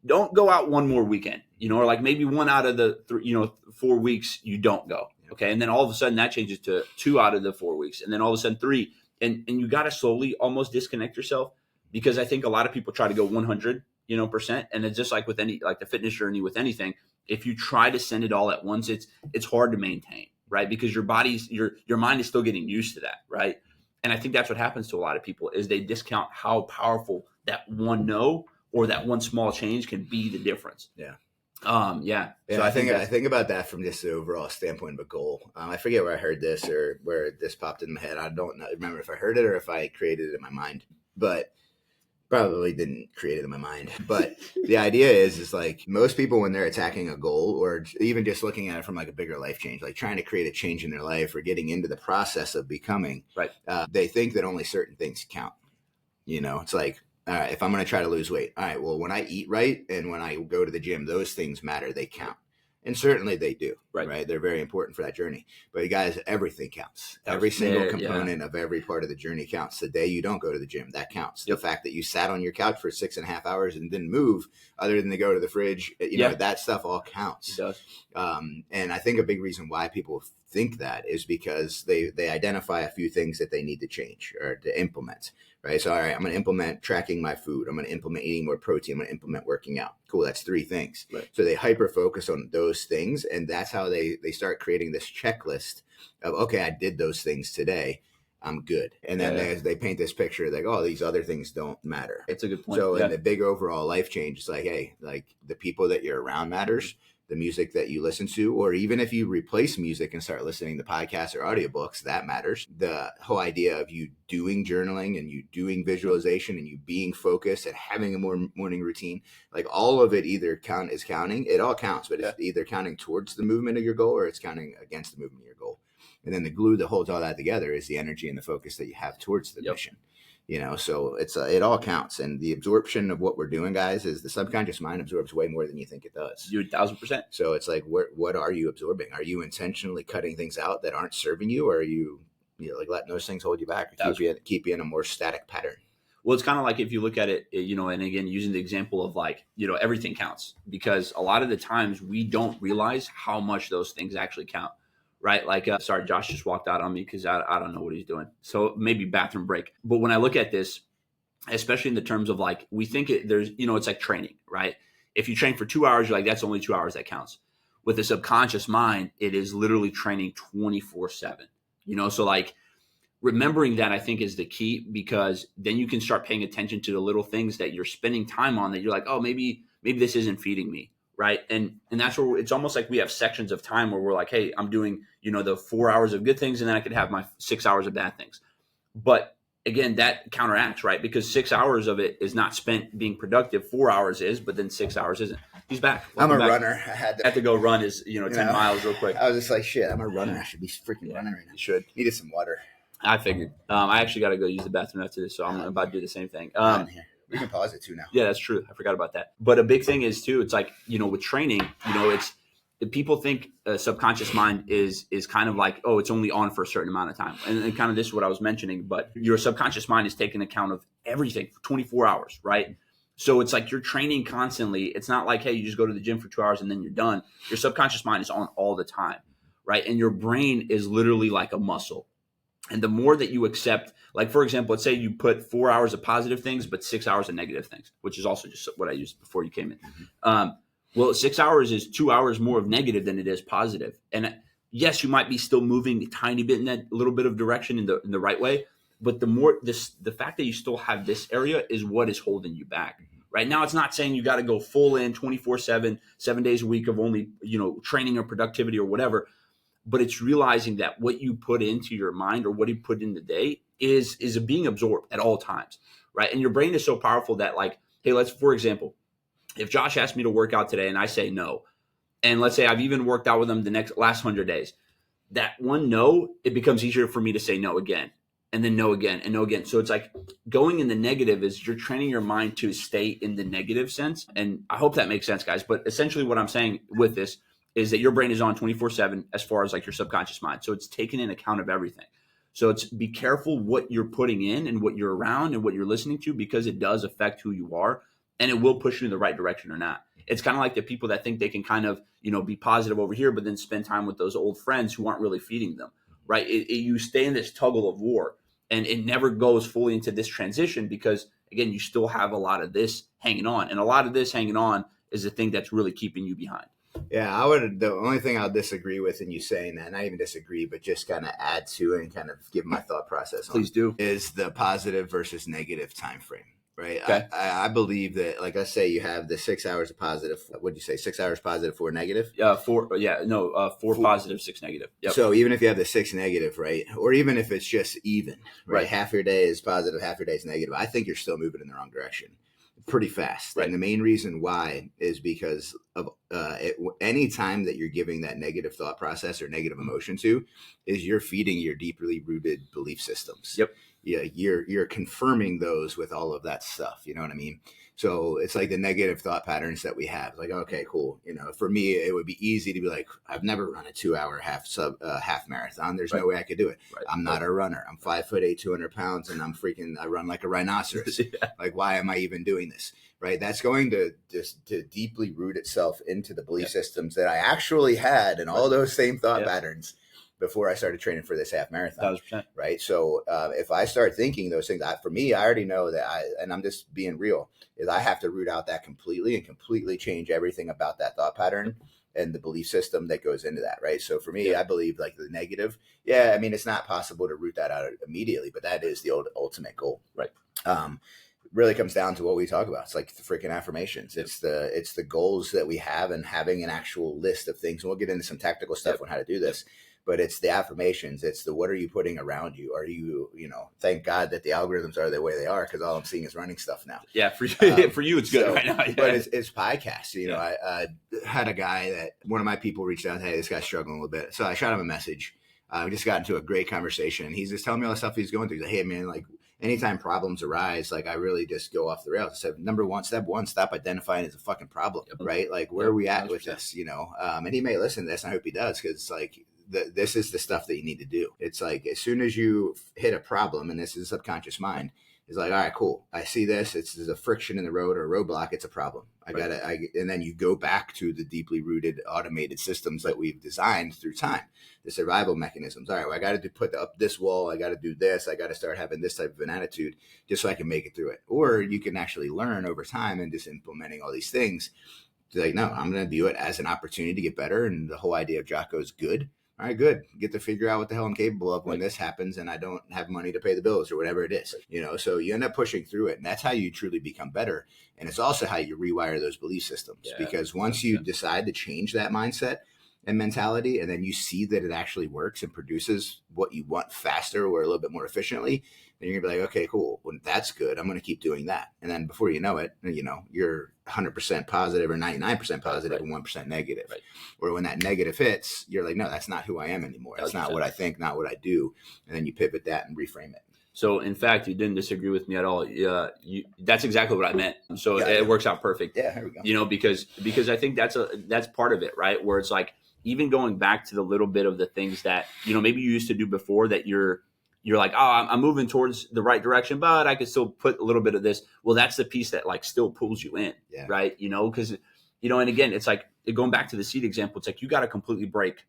Don't go out one more weekend, or like maybe one out of the 4 weeks you don't go. Okay. And then all of a sudden that changes to 2 out of the 4 weeks. And then all of a sudden 3. And you got to slowly almost disconnect yourself, because I think a lot of people try to go 100%. And it's just like with any, like the fitness journey with anything, if you try to send it all at once, it's hard to maintain. Right. Because your mind is still getting used to that. Right. And I think that's what happens to a lot of people is they discount how powerful that one no or that one small change can be the difference. Yeah. Yeah. So I think about that from just the overall standpoint of a goal. I forget where I heard this or where this popped in my head. I don't remember if I heard it or if I created it in my mind, but Probably didn't create it in my mind, but the idea is like most people when they're attacking a goal or even just looking at it from like a bigger life change, like trying to create a change in their life or getting into the process of becoming, Right. They think that only certain things count. It's like, all right, if I'm going to try to lose weight, all right, well, when I eat right and when I go to the gym, those things matter. They count. And certainly they do, right? They're very important for that journey. But guys, everything counts. Every single component of every part of the journey counts. The day you don't go to the gym, that counts. The fact that you sat on your couch for 6.5 hours and didn't move other than to go to the fridge, that stuff all counts. It does. And I think a big reason why people think that is because they identify a few things that they need to change or to implement. Right. So, all right, I'm going to implement tracking my food. I'm going to implement eating more protein. I'm going to implement working out. Cool. That's 3 things. Right. So they hyper focus on those things. And that's how they start creating this checklist of, okay, I did those things today. I'm good. And then they paint this picture like, oh, these other things don't matter. That's a good point. So in the big overall life change, it's like, hey, like the people that you're around matters. The music that you listen to, or even if you replace music and start listening to podcasts or audiobooks, that matters. The whole idea of you doing journaling and you doing visualization and you being focused and having a morning routine, like all of it either is counting. It all counts, but it's either counting towards the movement of your goal or it's counting against the movement of your goal. And then the glue that holds all that together is the energy and the focus that you have towards the mission. So it's it all counts. And the absorption of what we're doing, guys, is the subconscious mind absorbs way more than you think it does. You're 1,000%. So it's like, what are you absorbing? Are you intentionally cutting things out that aren't serving you? Or are you like letting those things hold you back or keep you in a more static pattern? Well, it's kind of like if you look at it, and again, using the example of like, everything counts, because a lot of the times we don't realize how much those things actually count. Right. Like, sorry, Josh just walked out on me because I don't know what he's doing. So maybe bathroom break. But when I look at this, especially in the terms of like, we think there's, it's like training, right? If you train for 2 hours, you're like, that's only 2 hours that counts. With the subconscious mind, it is literally training 24/7, so like remembering that I think is the key, because then you can start paying attention to the little things that you're spending time on that you're like, oh, maybe this isn't feeding me. Right. And that's where it's almost like we have sections of time where we're like, hey, I'm doing, the 4 hours of good things and then I could have my 6 hours of bad things. But again, that counteracts, right? Because 6 hours of it is not spent being productive. 4 hours is, but then 6 hours isn't. He's back. I'm a runner. I had I was just like, shit, I'm a runner. I should be freaking running right now. You should. Needed some water. I figured. I actually got to go use the bathroom after this, so I'm about to do the same thing. We can pause it too now. Yeah, that's true. I forgot about that. But a big thing is too, it's like, with training, it's people think subconscious mind is kind of like, oh, it's only on for a certain amount of time. And kind of this is what I was mentioning, but your subconscious mind is taking account of everything for 24 hours, right? So it's like you're training constantly. It's not like, hey, you just go to the gym for 2 hours and then you're done. Your subconscious mind is on all the time, right? And your brain is literally like a muscle. And the more that you accept, like, for example, let's say you put 4 hours of positive things, but 6 hours of negative things, which is also just what I used before you came in. Well, 6 hours is 2 hours more of negative than it is positive. And yes, you might be still moving a tiny bit in that little bit of direction in the right way. But the fact that you still have this area is what is holding you back. Right now, it's not saying you got to go full in 24/7, 7 days a week of only, training or productivity or whatever. But it's realizing that what you put into your mind or what you put in the day is being absorbed at all times, right? And your brain is so powerful that, like, hey, for example, if Josh asked me to work out today and I say no, and let's say I've even worked out with him the last 100 days, that one no, it becomes easier for me to say no again, and then no again, and no again. So it's like going in the negative is you're training your mind to stay in the negative sense. And I hope that makes sense, guys. But essentially what I'm saying with this is that your brain is on 24/7 as far as like your subconscious mind. So it's taking in account of everything. So it's be careful what you're putting in and what you're around and what you're listening to, because it does affect who you are and it will push you in the right direction or not. It's kind of like the people that think they can kind of, be positive over here, but then spend time with those old friends who aren't really feeding them, right? You stay in this tug of war and it never goes fully into this transition because, again, you still have a lot of this hanging on. And a lot of this hanging on is the thing that's really keeping you behind. Yeah, the only thing I'll disagree with in you saying that, not even disagree, but just kind of add to it and kind of give my thought process on, please do, is the positive versus negative time frame. right? Okay. I believe that, like I say, you have the 6 hours of positive. What'd you say? 6 hours positive, 4 negative. Four Four, positive, six negative. Yep. so even if you have the 6 negative, right, or even if it's just even, right, Right. half your day is positive, half your day is negative, I think you're still moving in the wrong direction pretty fast. Right. And the main reason why is because of any time that you're giving that negative thought process or negative emotion to, is you're feeding your deeply rooted belief systems. Yep. Yeah, you're confirming those with all of that stuff. You know what I mean? So it's like the negative thought patterns that we have. Like, okay, cool. You know, for me, it would be easy to be like, I've never run a 2 hour half marathon. There's no way I could do it. Right. I'm not a runner. I'm 5'8", 200 pounds, and I run like a rhinoceros. Yeah. Like, why am I even doing this? Right? That's going to just to deeply root itself into the belief systems that I actually had, and all those same thought patterns before I started training for this half marathon. 1,000%. Right. So if I start thinking those things, for me, I already know that and I'm just being real, is I have to root out that completely and completely change everything about that thought pattern and the belief system that goes into that. Right. So for me, I believe like the negative. Yeah. I mean, it's not possible to root that out immediately, but that is the ultimate goal. Right. Really comes down to what we talk about. It's like the freaking affirmations. It's the goals that we have, and having an actual list of things. And we'll get into some tactical stuff on how to do this. But it's the affirmations. It's the, what are you putting around you? Are you, thank God that the algorithms are the way they are, because all I'm seeing is running stuff now. Yeah, for you, it's good right now. Yeah. But it's podcasts. I had a guy that one of my people reached out. Hey, this guy's struggling a little bit. So I shot him a message. We just got into a great conversation. He's just telling me all the stuff he's going through. He's like, hey, man, like, anytime problems arise, like, I really just go off the rails. I said, step one, stop identifying it as a fucking problem, right? Like, where are we at 100%. With this, and he may listen to this. And I hope he does, because like, this is the stuff that you need to do. It's like, as soon as you hit a problem, and this is subconscious mind, it's like, all right, cool. I see this. There's a friction in the road or a roadblock. It's a problem. And then you go back to the deeply rooted automated systems that we've designed through time, the survival mechanisms. All right, well, I got to put up this wall. I got to do this. I got to start having this type of an attitude just so I can make it through it. Or you can actually learn over time and just implementing all these things. Like, no, I'm going to view it as an opportunity to get better. And the whole idea of Jocko is good. All right, good. Get to figure out what the hell I'm capable of when this happens and I don't have money to pay the bills or whatever it is. So you end up pushing through it, and that's how you truly become better. And it's also how you rewire those belief systems, because once you decide to change that mindset and mentality, and then you see that it actually works and produces what you want faster or a little bit more efficiently, then you're gonna be like, okay, cool. Well, that's good. I'm going to keep doing that. And then before you know it, you're 100% positive or 99% positive and 1% negative. Right. Or when that negative hits, you're like, no, that's not who I am anymore. That's 100%. Not what I think, not what I do. And then you pivot that and reframe it. So, in fact, you didn't disagree with me at all. That's exactly what I meant. So it works out perfect. Yeah, here we go. Because I think that's part of it, right? Where it's like, even going back to the little bit of the things that maybe you used to do before that you're like, oh, I'm moving towards the right direction, but I could still put a little bit of this. Well, that's the piece that like still pulls you in, right? Because and again, it's like going back to the seed example. It's like you got to completely break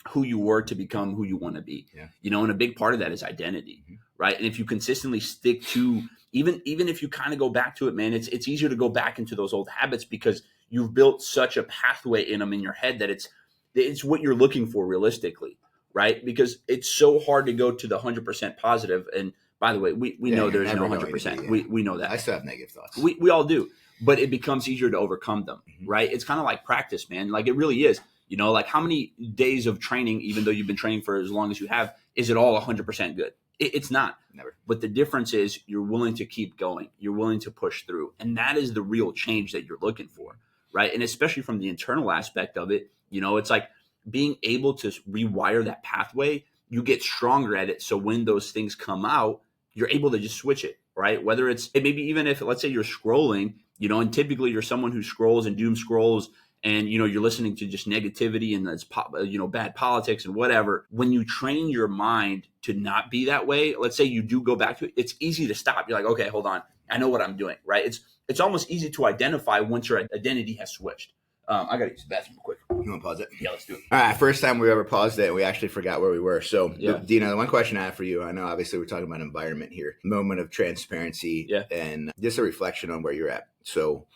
who you were to become who you want to be. And a big part of that is identity, right? And if you consistently stick to even if you kind of go back to it, man, it's easier to go back into those old habits because you've built such a pathway in them in your head that it's what you're looking for realistically, right? Because it's so hard to go to the 100% positive. And by the way, we know there's no 100%. We know that. I still have negative thoughts. We all do, but it becomes easier to overcome them, right? It's kind of like practice, man. Like it really is. Like how many days of training, even though you've been training for as long as you have, is it all 100% good? It's not. Never. But the difference is you're willing to keep going. You're willing to push through. And that is the real change that you're looking for, right? And especially from the internal aspect of it, it's like being able to rewire that pathway, you get stronger at it. So when those things come out, you're able to just switch it, right? Whether it's maybe even if, let's say you're scrolling, and typically you're someone who scrolls and doom scrolls and, you're listening to just negativity and that's, bad politics and whatever. When you train your mind to not be that way, let's say you do go back to it, it's easy to stop. You're like, okay, hold on. I know what I'm doing, right? It's almost easy to identify once your identity has switched. I got to use the bathroom real quick. You want to pause it? Yeah, let's do it. All right. First time we ever paused it, we actually forgot where we were. So, Dino, the one question I have for you, I know obviously we're talking about environment here, moment of transparency and just a reflection on where you're at. So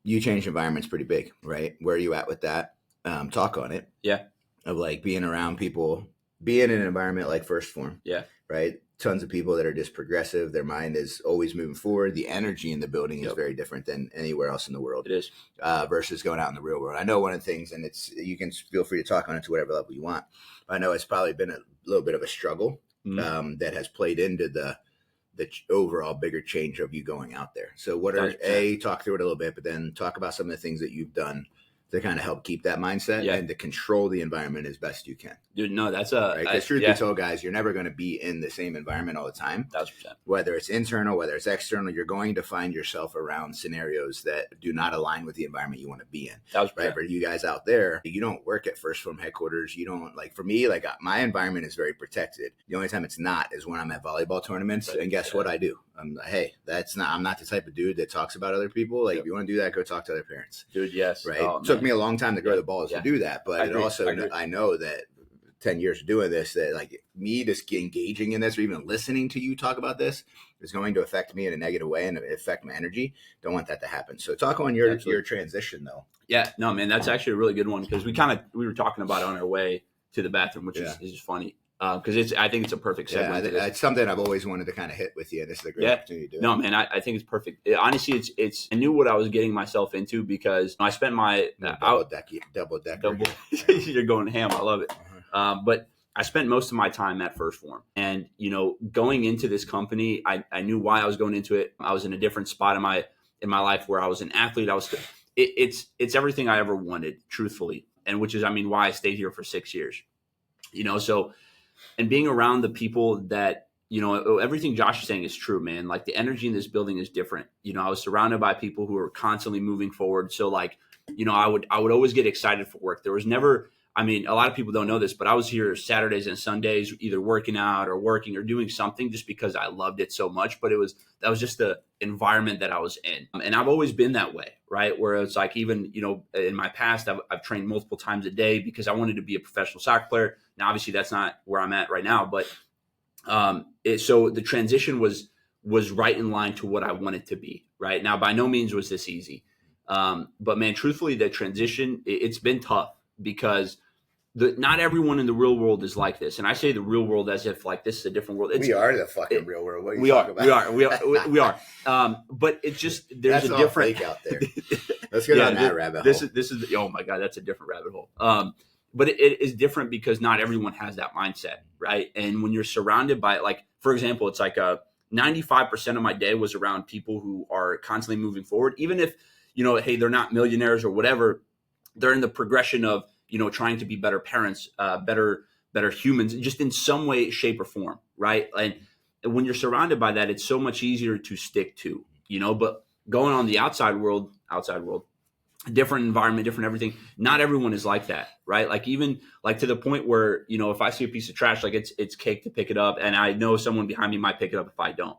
you changed environment's pretty big, right? Where are you at with that? Talk on it. Yeah. Of like being around people, being in an environment like First Form. Yeah. Right. tons of people that are just progressive. Their mind is always moving forward. The energy in the building is very different than anywhere else in the world. It is. Versus going out in the real world. I know one of the things, and you can feel free to talk on it to whatever level you want. I know it's probably been a little bit of a struggle that has played into the overall bigger change of you going out there. So what are, talk through it a little bit, but then talk about some of the things that you've done to kind of help keep that mindset and to control the environment as best you can. Dude, no, that's a... Because truth be told, guys, you're never going to be in the same environment all the time. 1,000%. Whether it's internal, whether it's external, you're going to find yourself around scenarios that do not align with the environment you want to be in. Right? For you guys out there, you don't work at First Form headquarters. You don't, like, for me, like, my environment is very protected. The only time it's not is when I'm at volleyball tournaments. And guess what I do? I'm like, hey, I'm not the type of dude that talks about other people. Like, if you want to do that, go talk to other parents. Dude, yes. Right? It took me a long time to grow the balls to do that. But I know that 10 years of doing this, that like me just engaging in this or even listening to you talk about this is going to affect me in a negative way and affect my energy. Don't want that to happen. So talk on your transition though. Yeah, no, man, that's actually a really good one because we were talking about it on our way to the bathroom, which is funny. Because I think it's a perfect segue. It's something I've always wanted to kind of hit with you. This is a great opportunity to do it. No, man, I think it's perfect. Honestly, it's I knew what I was getting myself into because I spent my double decker. You're going ham. I love it. But I spent most of my time at First Form, and going into this company, I knew why I was going into it. I was in a different spot in my life where I was an athlete. It's everything I ever wanted, truthfully, and which is why I stayed here for 6 years. So. And being around the people that, everything Josh is saying is true, man. Like the energy in this building is different. I was surrounded by people who are constantly moving forward. So like, I would always get excited for work. There was never, a lot of people don't know this, but I was here Saturdays and Sundays, either working out or working or doing something just because I loved it so much. But that was just the environment that I was in. And I've always been that way, right? Where it's like, even, in my past, I've trained multiple times a day because I wanted to be a professional soccer player. Now, obviously that's not where I'm at right now, but, so the transition was right in line to what I wanted to be right now. By no means was this easy. But man, truthfully, the transition, it's been tough because not everyone in the real world is like this. And I say the real world as if like this is a different world. We are the fucking real world. What are you we talking about? We are. But it's just, there's that's a different fake out there. Let's go down that rabbit hole. This is, oh my God, that's a different rabbit hole. But it is different because not everyone has that mindset, right? And when you're surrounded by, like, for example, it's like 95% of my day was around people who are constantly moving forward. Even if, hey, they're not millionaires or whatever, they're in the progression of, trying to be better parents, better humans, just in some way, shape, or form, right? And when you're surrounded by that, it's so much easier to stick to, but going on the outside world, different environment, different everything. Not everyone is like that, right? Like even like to the point where, if I see a piece of trash, like it's cake to pick it up. And I know someone behind me might pick it up if I don't.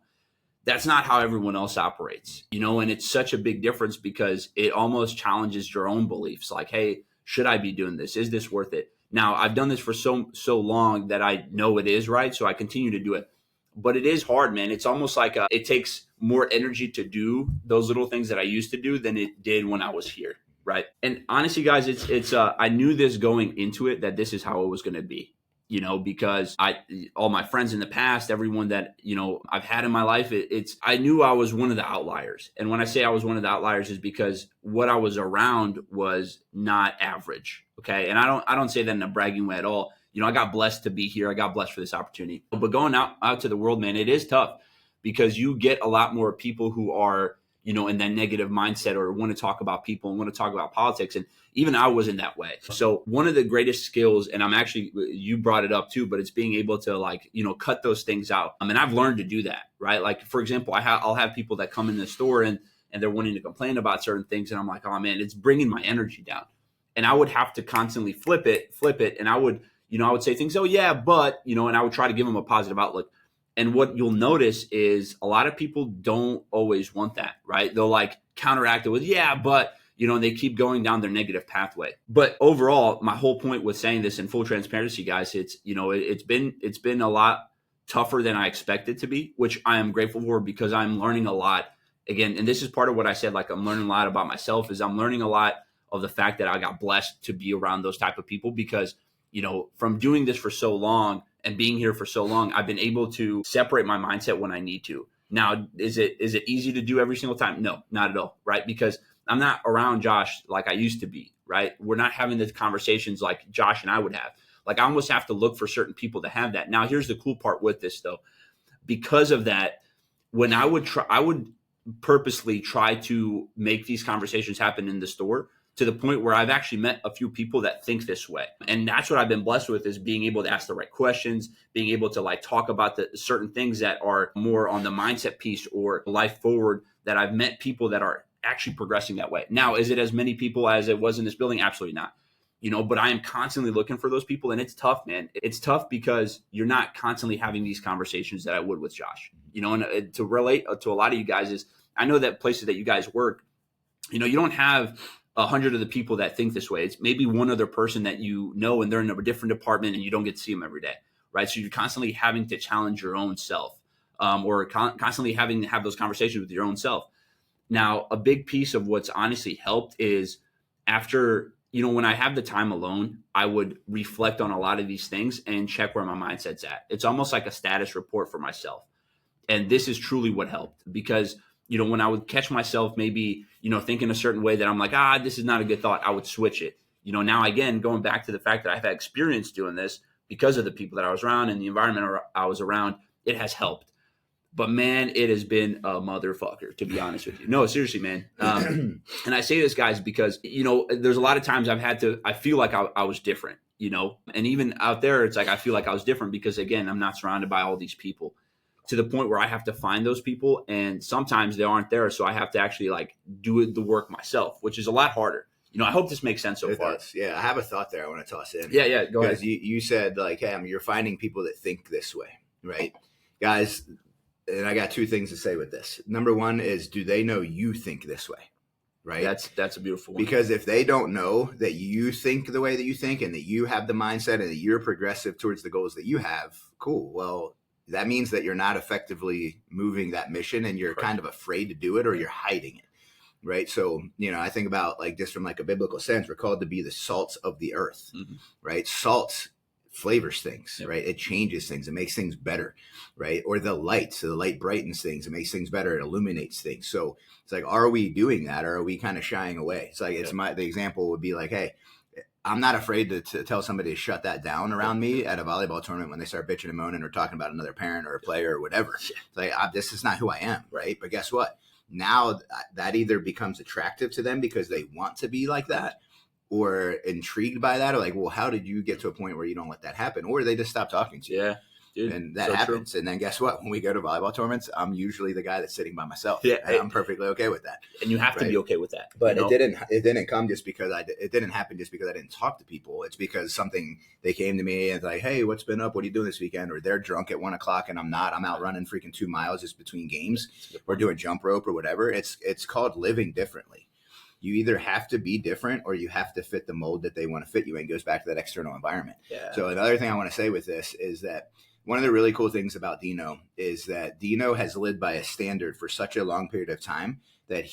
That's not how everyone else operates, and it's such a big difference because it almost challenges your own beliefs. Like, hey, should I be doing this? Is this worth it? Now I've done this for so long that I know it is right. So I continue to do it, but it is hard, man. It's almost like it takes more energy to do those little things that I used to do than it did when I was here. Right. And honestly, guys, it's I knew this going into it, that this is how it was going to be, because all my friends in the past, everyone that, I've had in my life, I knew I was one of the outliers. And when I say I was one of the outliers is because what I was around was not average. Okay. And I don't say that in a bragging way at all. I got blessed to be here. I got blessed for this opportunity. But going out to the world, man, it is tough because you get a lot more people who are, in that negative mindset or want to talk about people and want to talk about politics. And even I was in that way. So one of the greatest skills, and you brought it up too, but it's being able to cut those things out. And I've learned to do that, right? Like, for example, I'll have people that come in the store and they're wanting to complain about certain things. And I'm like, oh man, it's bringing my energy down. And I would have to constantly flip it. And I would say things, oh yeah, but, and I would try to give them a positive outlook. And what you'll notice is a lot of people don't always want that, right? They'll like counteract it with, yeah, but, and they keep going down their negative pathway. But overall, my whole point with saying this in full transparency, guys, it's been a lot tougher than I expected to be, which I am grateful for because I'm learning a lot. Again, and this is part of what I said, like I'm learning a lot about myself, is I'm learning a lot of the fact that I got blessed to be around those type of people because, from doing this for so long and being here for so long, I've been able to separate my mindset when I need to. Now, is it easy to do every single time? No, not at all, right? Because I'm not around Josh like I used to be, right? We're not having the conversations like Josh and I would have. Like, I almost have to look for certain people to have that. Now, here's the cool part with this, though. Because of that, when I would purposely try to make these conversations happen in the store, to the point where I've actually met a few people that think this way. And that's what I've been blessed with, is being able to ask the right questions, being able to like talk about the certain things that are more on the mindset piece or life forward, that I've met people that are actually progressing that way. Now, is it as many people as it was in this building? Absolutely not. But I am constantly looking for those people, and it's tough, man. It's tough because you're not constantly having these conversations that I would with Josh, and to relate to a lot of you guys is, I know that places that you guys work, you don't have 100 of the people that think this way. It's maybe one other person that and they're in a different department and you don't get to see them every day, right? So you're constantly having to challenge your own self, or constantly having to have those conversations with your own self. Now, a big piece of what's honestly helped is after, when I have the time alone, I would reflect on a lot of these things and check where my mindset's at. It's almost like a status report for myself. And this is truly what helped, because when I would catch myself maybe, thinking a certain way that I'm like, this is not a good thought, I would switch it. Now, again, going back to the fact that I've had experience doing this because of the people that I was around and the environment I was around, it has helped. But man, it has been a motherfucker, to be honest with you. No, seriously, man. And I say this, guys, because, there's a lot of times I feel like I was different, and even out there, it's like, I feel like I was different because, again, I'm not surrounded by all these people, to the point where I have to find those people, and sometimes they aren't there. So I have to actually like do the work myself, which is a lot harder. I hope this makes sense so far. Does. Yeah. I have a thought there I want to toss in. Yeah. Go ahead. Because you said like, hey, you're finding people that think this way, right? Guys, and I got two things to say with this. Number one is, do they know you think this way? Right. That's a beautiful one. Because if they don't know that you think the way that you think, and that you have the mindset, and that you're progressive towards the goals that you have, cool. Well, that means that you're not effectively moving that mission, and you're kind of afraid to do it, or you're hiding it. Right. So, I think about like just from like a biblical sense, we're called to be the salts of the earth, right? Salt flavors things, right? It changes things. It makes things better, right? Or the light. So the light brightens things. It makes things better. It illuminates things. So it's like, are we doing that, or are we kind of shying away? It's like, the example would be like, hey, I'm not afraid to tell somebody to shut that down around me at a volleyball tournament when they start bitching and moaning or talking about another parent or a player or whatever. It's like, this is not who I am, right? But guess what? Now that either becomes attractive to them because they want to be like that, or intrigued by that, or like, well, how did you get to a point where you don't let that happen? Or they just stop talking to you. Yeah. Dude, and that happens. True. And then guess what? When we go to volleyball tournaments, I'm usually the guy that's sitting by myself. Yeah, and I'm perfectly okay with that. And you have to be okay with that. But it didn't come just because it didn't happen just because I didn't talk to people. It's because they came to me and like, hey, what's been up? What are you doing this weekend? Or they're drunk at 1:00 and I'm not. I'm out running freaking 2 miles just between games. We're doing jump rope or whatever. It's called living differently. You either have to be different, or you have to fit the mold that they want to fit you in. It goes back to that external environment. Yeah. So another thing I want to say with this is that one of the really cool things about Dino is that Dino has lived by a standard for such a long period of time that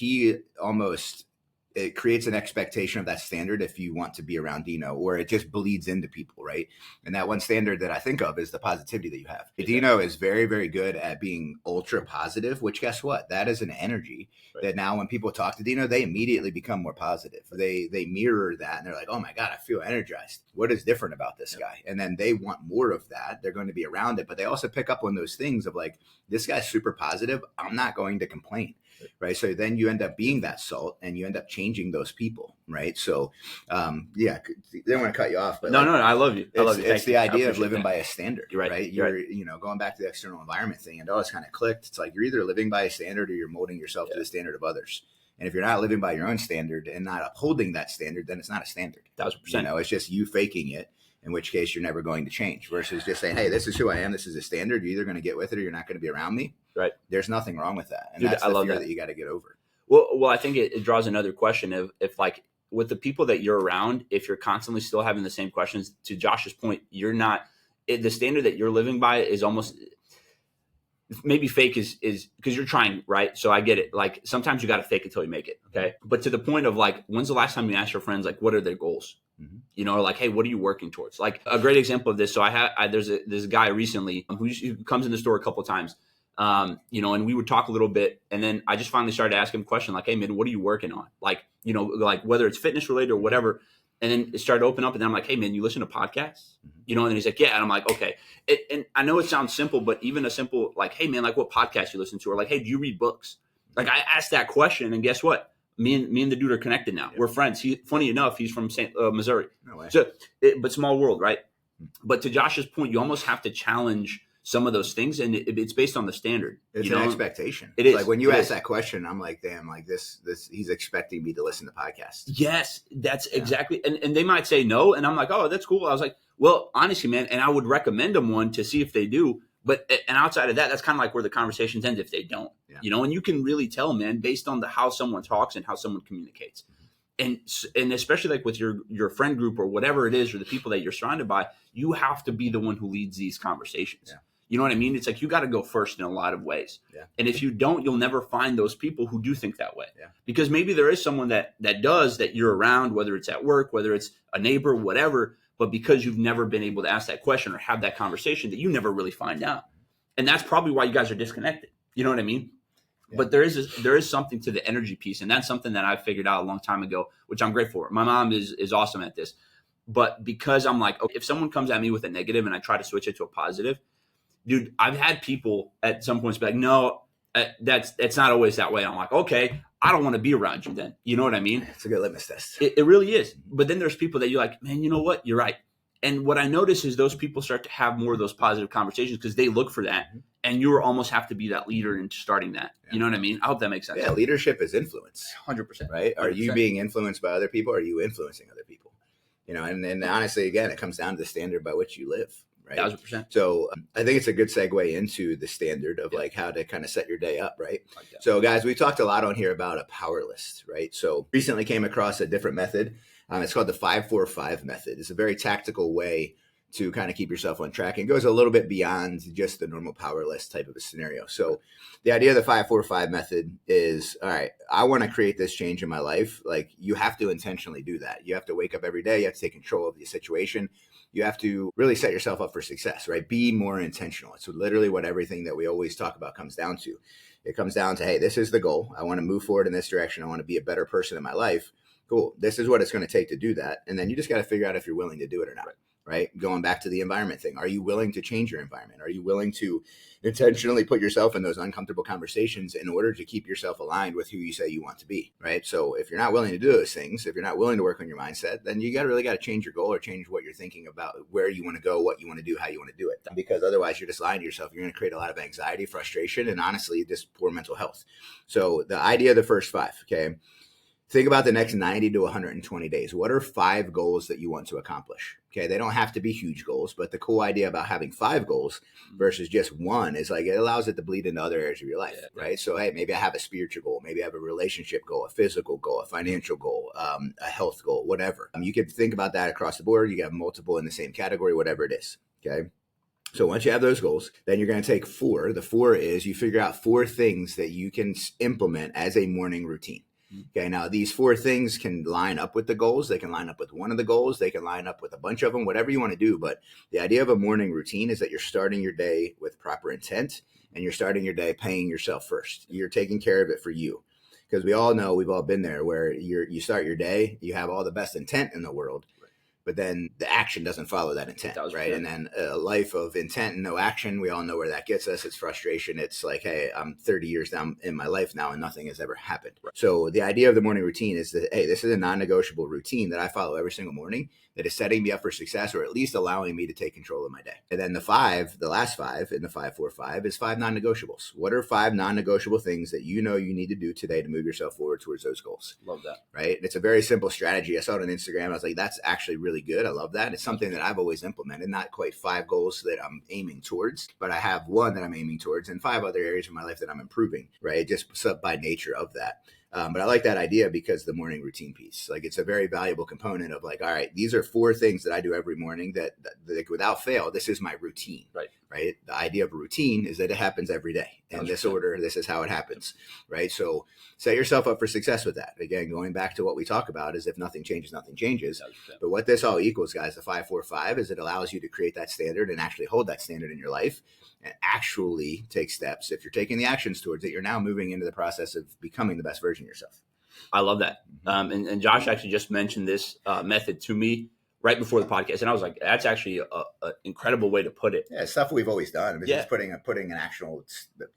it creates an expectation of that standard if you want to be around Dino, or it just bleeds into people, right? And that one standard that I think of is the positivity that you have. Dino is very, very good at being ultra positive, which guess what? That is an energy that now when people talk to Dino, they immediately become more positive. They mirror that and they're like, oh my God, I feel energized. What is different about this guy? And then they want more of that. They're going to be around it, but they also pick up on those things of like, this guy's super positive. I'm not going to complain. Right. So then you end up being that salt and you end up changing those people. Right. So, they don't want to cut you off. But no, I love you. It's the idea of living by a standard. You're right. You're going back to the external environment thing, and it always kind of clicked. It's like you're either living by a standard or you're molding yourself to the standard of others. And if you're not living by your own standard and not upholding that standard, then it's not a standard. 1,000%. It's just you faking it, in which case you're never going to change, versus just saying, hey, this is who I am. This is a standard. You're either going to get with it or you're not going to be around me. Right. There's nothing wrong with that. And Dude, that's I the love fear that. that you got to get over. Well, I think it draws another question of if like with the people that you're around, if you're constantly still having the same questions, to Josh's point, you're not, the standard that you're living by is almost maybe fake is because you're trying, right? So I get it. Like sometimes you got to fake it till you make it. Okay. But to the point of like, when's the last time you asked your friends, like, what are their goals? You know, or like, hey, what are you working towards? Like a great example of this. So there's this guy recently who comes in the store a couple of times, you know, and we would talk a little bit. And then I just finally started to ask him a question like, hey, man, what are you working on? Like, you know, like whether it's fitness related or whatever. And then it started to open up. And then I'm like, hey, man, you listen to podcasts? You know, and then he's like, yeah. And I'm like, okay. And I know it sounds simple, but even a simple like, hey, man, like what podcast you listen to? Or like, hey, do you read books? Like I asked that question and guess what? Me and the dude are connected now. We're friends. Funny enough, he's from Missouri. No way. So, but small world, right? But to Josh's point, you almost have to challenge some of those things, and it's based on the standard. It's an expectation. It is. Like when you ask that question, I'm like, damn, like this, he's expecting me to listen to podcasts. Yes, that's exactly. And they might say no, and I'm like, oh, that's cool. I was like, well, honestly, man, and I would recommend them one to see if they do. But and outside of that, that's kind of like where the conversations end if they don't. You know, and you can really tell, man, based on how someone talks and how someone communicates. And especially like with your friend group or whatever it is, or the people that you're surrounded by, you have to be the one who leads these conversations. You know what I mean? It's like you got to go first in a lot of ways. And if you don't, you'll never find those people who do think that way. Because maybe there is someone that does that you're around, whether it's at work, whether it's a neighbor, whatever. But because you've never been able to ask that question or have that conversation, that you never really find out. And that's probably why you guys are disconnected. You know what I mean? But there is something to the energy piece, and that's something that I figured out a long time ago, which I'm grateful for. My mom is awesome at this, but because I'm like, okay, if someone comes at me with a negative and I try to switch it to a positive, dude, I've had people at some points be like, no, that's not always that way. I'm like, okay, I don't want to be around you then. You know what I mean? It's a good litmus test. It really is. But then there's people that you're like, man, you know what? You're right. And what I notice is those people start to have more of those positive conversations because they look for that. And you almost have to be that leader in starting that. You know what I mean? I hope that makes sense. Yeah, leadership is influence. 100%. Right? 100%. Are you being influenced by other people? Or are you influencing other people? You know, and honestly, again, it comes down to the standard by which you live. Right? 1,000%. So I think it's a good segue into the standard of like how to kind of set your day up, right? So guys, we talked a lot on here about a power list, right? So recently came across a different method. It's called the 5-4-5 method. It's a very tactical way to kind of keep yourself on track and goes a little bit beyond just the normal power list type of a scenario. So the idea of the 5-4-5 method is, all right, I want to create this change in my life. Like you have to intentionally do that. You have to wake up every day. You have to take control of the situation. You have to really set yourself up for success, right? Be more intentional. It's literally what everything that we always talk about comes down to. It comes down to, hey, this is the goal. I want to move forward in this direction. I want to be a better person in my life. Cool. This is what it's going to take to do that. And then you just got to figure out if you're willing to do it or not. Right? Going back to the environment thing. Are you willing to change your environment? Are you willing to intentionally put yourself in those uncomfortable conversations in order to keep yourself aligned with who you say you want to be? Right? So if you're not willing to do those things, if you're not willing to work on your mindset, then you really got to change your goal or change what you're thinking about, where you want to go, what you want to do, how you want to do it. Because otherwise you're just lying to yourself. You're going to create a lot of anxiety, frustration, and honestly, just poor mental health. So the idea of the first 5, okay? Think about the next 90 to 120 days. What are 5 goals that you want to accomplish? Okay, they don't have to be huge goals, but the cool idea about having 5 goals versus just one is like it allows it to bleed into other areas of your life, right? So, hey, maybe I have a spiritual goal, maybe I have a relationship goal, a physical goal, a financial goal, a health goal, whatever. You can think about that across the board. You have multiple in the same category, whatever it is, okay? So once you have those goals, then you're going to take 4. The 4 is you figure out 4 things that you can implement as a morning routine. Okay, now these 4 things can line up with the goals. They can line up with one of the goals. They can line up with a bunch of them, whatever you want to do. But the idea of a morning routine is that you're starting your day with proper intent and you're starting your day paying yourself first. You're taking care of it for you. Because we all know, we've all been there where you start your day, you have all the best intent in the world, but then the action doesn't follow that intent, right? And then a life of intent and no action, we all know where that gets us. It's frustration. It's like, hey, I'm 30 years down in my life now and nothing has ever happened. So the idea of the morning routine is that, hey, this is a non-negotiable routine that I follow every single morning that is setting me up for success or at least allowing me to take control of my day. And then the last 5 in the 5-4-5 is 5 non-negotiables. What are 5 non-negotiable things that you know you need to do today to move yourself forward towards those goals? Love that. Right? It's a very simple strategy. I saw it on Instagram. I was like, that's actually really good. I love that. It's something that I've always implemented, not quite 5 goals that I'm aiming towards, but I have one that I'm aiming towards and 5 other areas of my life that I'm improving, right? Just by nature of that. But I like that idea because the morning routine piece, like it's a very valuable component of like, all right, these are 4 things that I do every morning that like, without fail, this is my routine. Right. The idea of a routine is that it happens every day in this order. This is how it happens. Right. So set yourself up for success with that. Again, going back to what we talk about is if nothing changes, nothing changes. But what this all equals, guys, the 5-4-5 is it allows you to create that standard and actually hold that standard in your life and actually take steps. If you're taking the actions towards it, you're now moving into the process of becoming the best version of yourself. I love that. And Josh actually just mentioned this method to me right before the podcast. And I was like, that's actually an incredible way to put it. Yeah, stuff we've always done. It's just putting an actual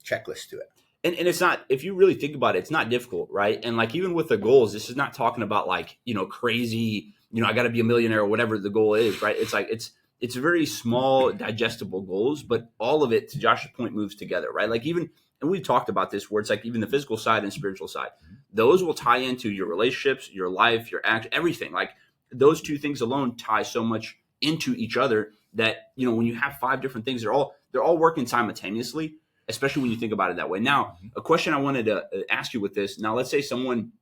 checklist to it. And it's not, if you really think about it, it's not difficult, right? And like, even with the goals, this is not talking about like, crazy, I got to be a millionaire or whatever the goal is, right? It's like, it's very small, digestible goals, but all of it, to Josh's point, moves together, right? Like even, and we've talked about this where it's like even the physical side and spiritual side, those will tie into your relationships, your life, your act, everything. Like those 2 things alone tie so much into each other that, when you have 5 different things, they're all working simultaneously, especially when you think about it that way. Now, a question I wanted to ask you with this, now let's say someone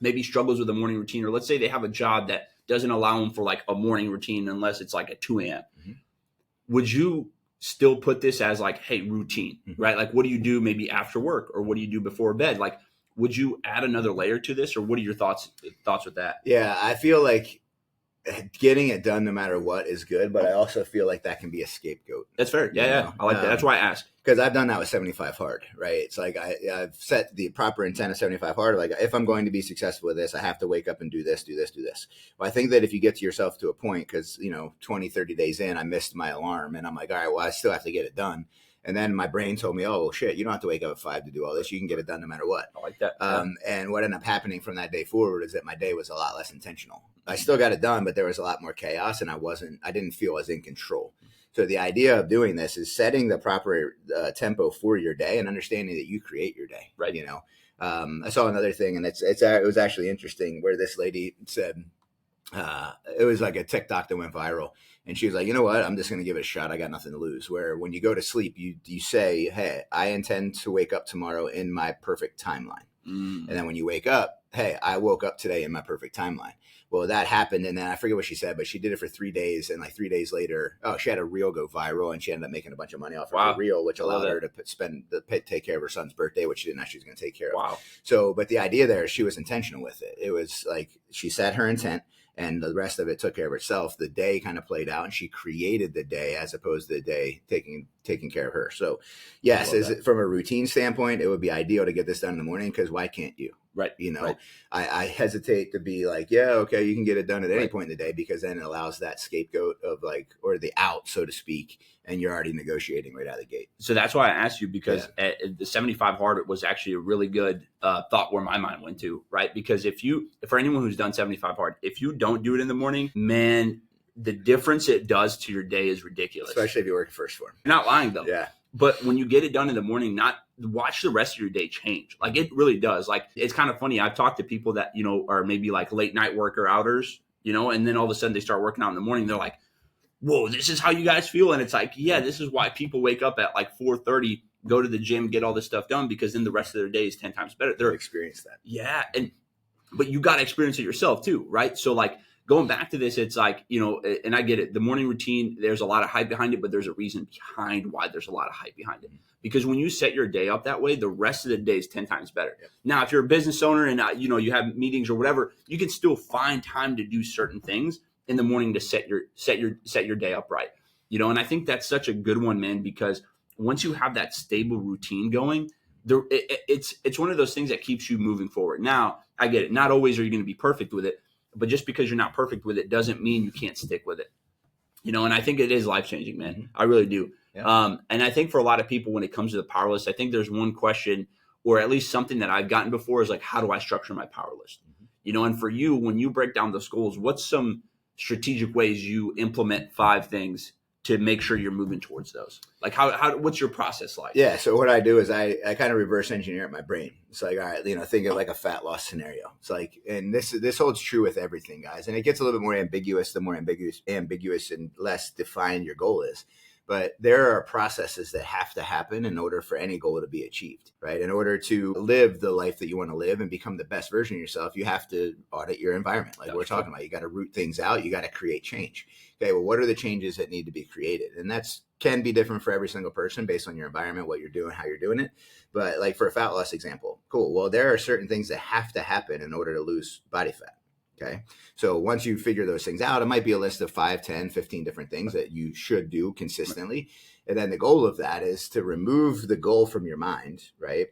maybe struggles with a morning routine, or let's say they have a job that doesn't allow them for like a morning routine unless it's like at 2 a.m. Would you still put this as like, hey, routine, right? Like, what do you do maybe after work, or what do you do before bed? Like, would you add another layer to this, or what are your thoughts with that? Yeah, I feel like getting it done no matter what is good, but I also feel like that can be a scapegoat. That's fair. Yeah. I like that. That's why I asked. Because I've done that with 75 hard, right? It's like I've set the proper intent of 75 hard. Like if I'm going to be successful with this, I have to wake up and do this. Well, I think that if you get to yourself to a point, because 20, 30 days in, I missed my alarm and I'm like, all right, well, I still have to get it done. And then my brain told me, oh, well, shit, you don't have to wake up at 5 to do all this. You can get it done no matter what. I like that. And what ended up happening from that day forward is that my day was a lot less intentional. I still got it done, but there was a lot more chaos and I didn't feel as in control. So the idea of doing this is setting the proper tempo for your day and understanding that you create your day. Right. I saw another thing and it was actually interesting where this lady said, it was like a TikTok that went viral. And she was like, you know what? I'm just going to give it a shot. I got nothing to lose. Where when you go to sleep, you say, hey, I intend to wake up tomorrow in my perfect timeline. And then when you wake up, hey, I woke up today in my perfect timeline. Well, that happened. And then I forget what she said, but she did it for 3 days. And like 3 days later, she had a reel go viral and she ended up making a bunch of money off of her reel, which allowed her to take care of her son's birthday, which she didn't know she was going to take care of. Wow. So, but the idea there, she was intentional with it. It was like she set her intent. And the rest of it took care of itself. The day kind of played out and she created the day as opposed to the day taking care of her. So yes, from a routine standpoint, it would be ideal to get this done in the morning because why can't you? Right. Right. I hesitate to be like, yeah, okay, you can get it done at any point in the day because then it allows that scapegoat of like, or the out, so to speak, and you're already negotiating right out of the gate. So that's why I asked you because the 75 hard was actually a really good thought where my mind went to, right? Because for anyone who's done 75 hard, if you don't do it in the morning, man, the difference it does to your day is ridiculous. Especially if you work first form. You're not lying though. Yeah. But when you get it done in the morning, watch the rest of your day change. Like it really does. Like it's kind of funny. I've talked to people that, are maybe like late night worker outers, and then all of a sudden they start working out in the morning. They're like, whoa, this is how you guys feel. And it's like, yeah, this is why people wake up at like 4:30, go to the gym, get all this stuff done, because then the rest of their day is 10 times better. They're experienced that. Yeah. But you got to experience it yourself too. Right. So like, going back to this, it's like, and I get it. The morning routine, there's a lot of hype behind it, but there's a reason behind why there's a lot of hype behind it. Because when you set your day up that way, the rest of the day is 10 times better. Yeah. Now, if you're a business owner and, you have meetings or whatever, you can still find time to do certain things in the morning to set your day up right. And I think that's such a good one, man, because once you have that stable routine going, it's one of those things that keeps you moving forward. Now, I get it. Not always are you going to be perfect with it. But just because you're not perfect with it doesn't mean you can't stick with it, and I think it is life-changing, man. Mm-hmm. I really do. Yeah. And I think for a lot of people, when it comes to the power list, I think there's one question, or at least something that I've gotten before is like, how do I structure my power list? Mm-hmm. And for you, when you break down those goals, what's some strategic ways you implement 5 things to make sure you're moving towards those? Like what's your process like? Yeah. So what I do is I kind of reverse engineer it in my brain. It's like, all right, think of like a fat loss scenario. It's like, and this holds true with everything, guys. And it gets a little bit more ambiguous, the more ambiguous and less defined your goal is. But there are processes that have to happen in order for any goal to be achieved, right? In order to live the life that you want to live and become the best version of yourself, you have to audit your environment. Like we're talking about, you got to root things out. You got to create change. Okay, well, what are the changes that need to be created? And that's can be different for every single person based on your environment, what you're doing, how you're doing it. But like for a fat loss example, cool. Well, there are certain things that have to happen in order to lose body fat. Okay. So once you figure those things out, it might be a list of 5, 10, 15 different things that you should do consistently. And then the goal of that is to remove the goal from your mind, right?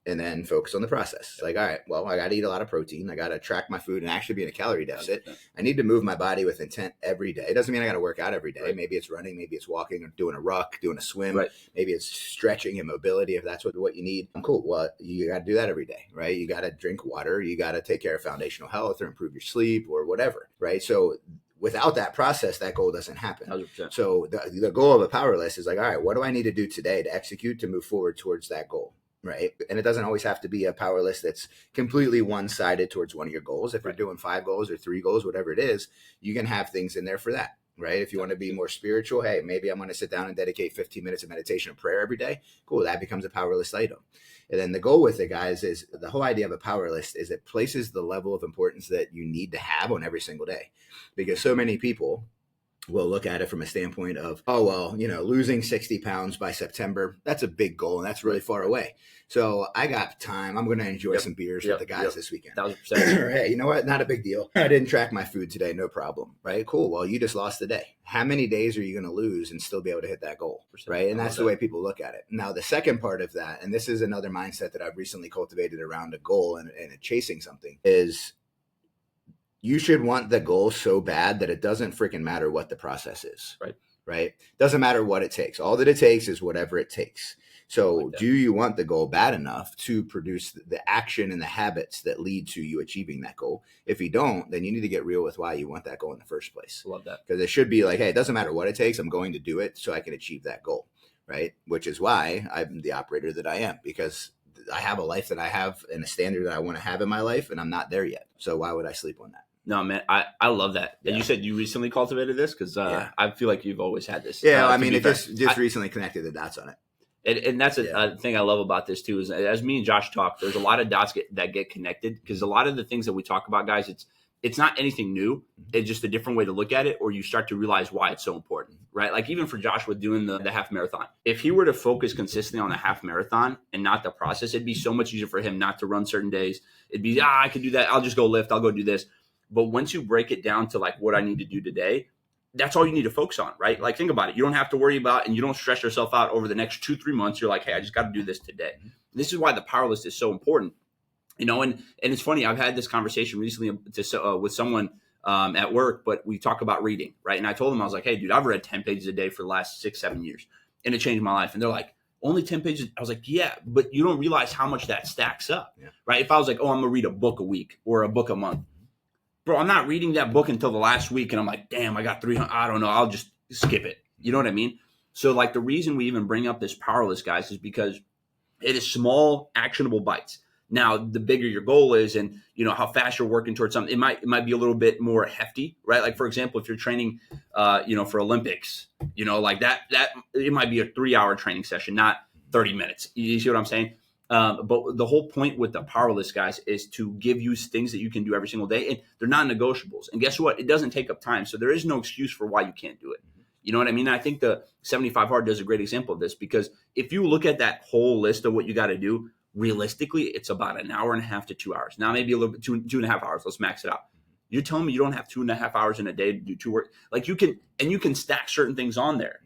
And then focus on the process. Like, all right, well, I got to eat a lot of protein. I got to track my food and actually be in a calorie deficit. I need to move my body with intent every day. It doesn't mean I got to work out every day. Right. Maybe it's running, maybe it's walking or doing a ruck, doing a swim. Right. Maybe it's stretching and mobility if that's what you need. Cool. Well, you got to do that every day, right? You got to drink water. You got to take care of foundational health or improve your sleep or whatever, right? So without that process, that goal doesn't happen. 100%. So the goal of a power list is like, all right, what do I need to do today to execute to move forward towards that goal? Right. And it doesn't always have to be a power list that's completely one-sided towards one of your goals. If you're doing 5 goals or 3 goals, whatever it is, you can have things in there for that. Right. If you want to be more spiritual, hey, maybe I'm going to sit down and dedicate 15 minutes of meditation and prayer every day. Cool. That becomes a power list item. And then the goal with it, guys, is the whole idea of a power list is it places the level of importance that you need to have on every single day. Because so many people will look at it from a standpoint of, oh, well, losing 60 pounds by September, that's a big goal and that's really far away. So I got time. I'm going to enjoy some beers with the guys this weekend. 1,000%. Hey, you know what? Not a big deal. I didn't track my food today. No problem. Right? Cool. Well, you just lost the day. How many days are you going to lose and still be able to hit that goal? Right? And that's the way people look at it. Now, the second part of that, and this is another mindset that I've recently cultivated around a goal and chasing something, is you should want the goal so bad that it doesn't freaking matter what the process is. Right? Doesn't matter what it takes. All that it takes is whatever it takes. So do you want the goal bad enough to produce the action and the habits that lead to you achieving that goal? If you don't, then you need to get real with why you want that goal in the first place. Love that. Because it should be like, hey, it doesn't matter what it takes. I'm going to do it so I can achieve that goal. Right? Which is why I'm the operator that I am, because I have a life that I have and a standard that I want to have in my life, and I'm not there yet. So why would I sleep on that? No, man, I love that. And you said you recently cultivated this? Because I feel like you've always had this. Yeah, I mean, it just recently connected the dots on it. And that's a thing I love about this too, is as me and Josh talk, there's a lot of dots that get connected, because a lot of the things that we talk about, guys, it's not anything new. It's just a different way to look at it, or you start to realize why it's so important, right? Like even for Josh with doing the half marathon, if he were to focus consistently on the half marathon and not the process, it'd be so much easier for him not to run certain days. It'd be, I can do that. I'll just go lift. I'll go do this. But once you break it down to like what I need to do today, that's all you need to focus on, right? Like think about it. You don't have to worry about, and you don't stress yourself out over the next 2-3 months. You're like, hey, I just got to do this today. This is why the power list is so important, and it's funny. I've had this conversation recently with someone at work, but we talk about reading, right? And I told them, I was like, hey, dude, I've read 10 pages a day for the last 6-7 years, and it changed my life. And they're like, only 10 pages? I was like, yeah, but you don't realize how much that stacks up, right? If I was like, oh, I'm gonna read a book a week or a book a month, bro, I'm not reading that book until the last week, and I'm like, damn, I got 300. I don't know. I'll just skip it. You know what I mean? So, like, the reason we even bring up this power list, guys, is because it is small, actionable bites. Now, the bigger your goal is, and how fast you're working towards something, it might be a little bit more hefty, right? Like, for example, if you're training, for Olympics, like that it might be a 3-hour training session, not 30 minutes. You see what I'm saying? But the whole point with the power list, guys, is to give you things that you can do every single day, and they're non-negotiables. And guess what? It doesn't take up time, so there is no excuse for why you can't do it. You know what I mean? I think the 75 Hard does a great example of this, because if you look at that whole list of what you got to do, realistically, it's about 1.5 hours to 2 hours. Now, maybe a little bit, 2.5 hours. Let's max it out. You're telling me you don't have 2.5 hours in a day to do 2 work? Like you can stack certain things on there,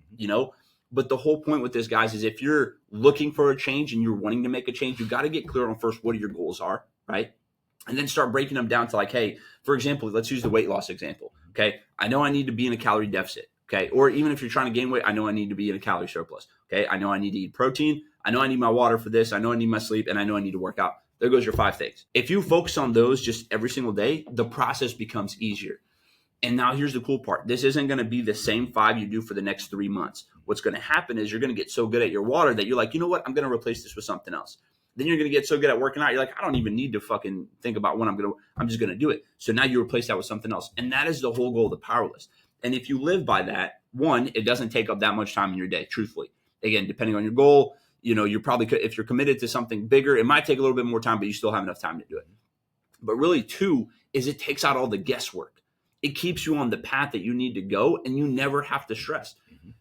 But the whole point with this, guys, is if you're looking for a change and you're wanting to make a change, you got to get clear on first what your goals are, right? And then start breaking them down to like, hey, for example, let's use the weight loss example. Okay, I know I need to be in a calorie deficit. Okay, or even if you're trying to gain weight, I know I need to be in a calorie surplus. Okay, I know I need to eat protein. I know I need my water for this. I know I need my sleep, and I know I need to work out. There goes your 5 things. If you focus on those just every single day, the process becomes easier. And now here's the cool part. This isn't going to be the same 5 you do for the next 3 months. What's going to happen is you're going to get so good at your water that you're like, you know what? I'm going to replace this with something else. Then you're going to get so good at working out. You're like, I don't even need to fucking think about when I'm just going to do it. So now you replace that with something else. And that is the whole goal of the power list. And if you live by that, one, it doesn't take up that much time in your day, truthfully. Again, depending on your goal, you're probably, if you're committed to something bigger, it might take a little bit more time, but you still have enough time to do it. But really, two, is it takes out all the guesswork. It keeps you on the path that you need to go, and you never have to stress.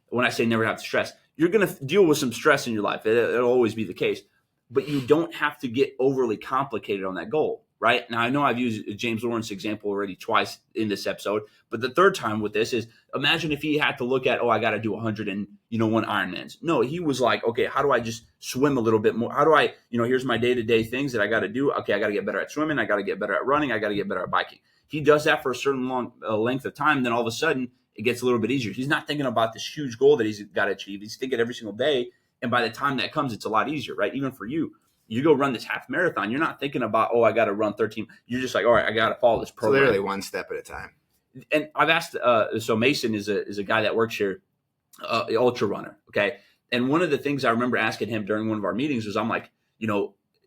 When I say never have to stress, you're going to deal with some stress in your life. It'll always be the case. But you don't have to get overly complicated on that goal, right? Now, I know I've used James Lawrence example already twice in this episode, but the third time with this is, imagine if he had to look at, I got to do 101 Ironmans. No, he was like, okay, how do I just swim a little bit more? How do I, here's my day-to-day things that I got to do. Okay, I got to get better at swimming. I got to get better at running. I got to get better at biking. He does that for a certain long length of time. Then all of a sudden, it gets a little bit easier. He's not thinking about this huge goal that he's got to achieve. He's thinking every single day. And by the time that comes, it's a lot easier, right? Even for you, you go run this half marathon. You're not thinking about, I got to run 13. You're just like, all right, I got to follow this program. So literally one step at a time. And I've asked, so Mason is a guy that works here, ultra runner. Okay. And one of the things I remember asking him during one of our meetings was, I'm like,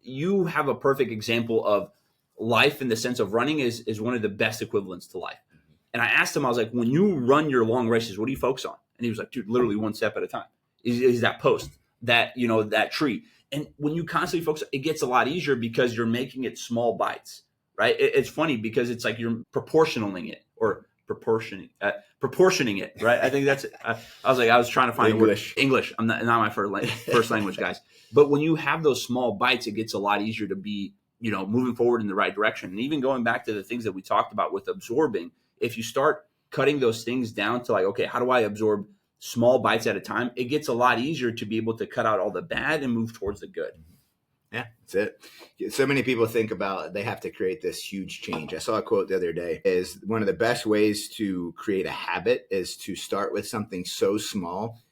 you have a perfect example of life in the sense of running is one of the best equivalents to life. And I asked him, I was like, when you run your long races, what do you focus on? And he was like, dude, literally one step at a time. Is that post, that tree. And when you constantly focus, it gets a lot easier because you're making it small bites, right? It's funny because it's like you're proportioning it, right? I think that's it. I was trying to find English. I'm not my first language, guys. But when you have those small bites, it gets a lot easier to be, moving forward in the right direction. And even going back to the things that we talked about with absorbing, if you start cutting those things down to like, okay, how do I absorb small bites at a time? It gets a lot easier to be able to cut out all the bad and move towards the good. Yeah, that's it. So many people think about they have to create this huge change. I saw a quote the other day, is one of the best ways to create a habit is to start with something so small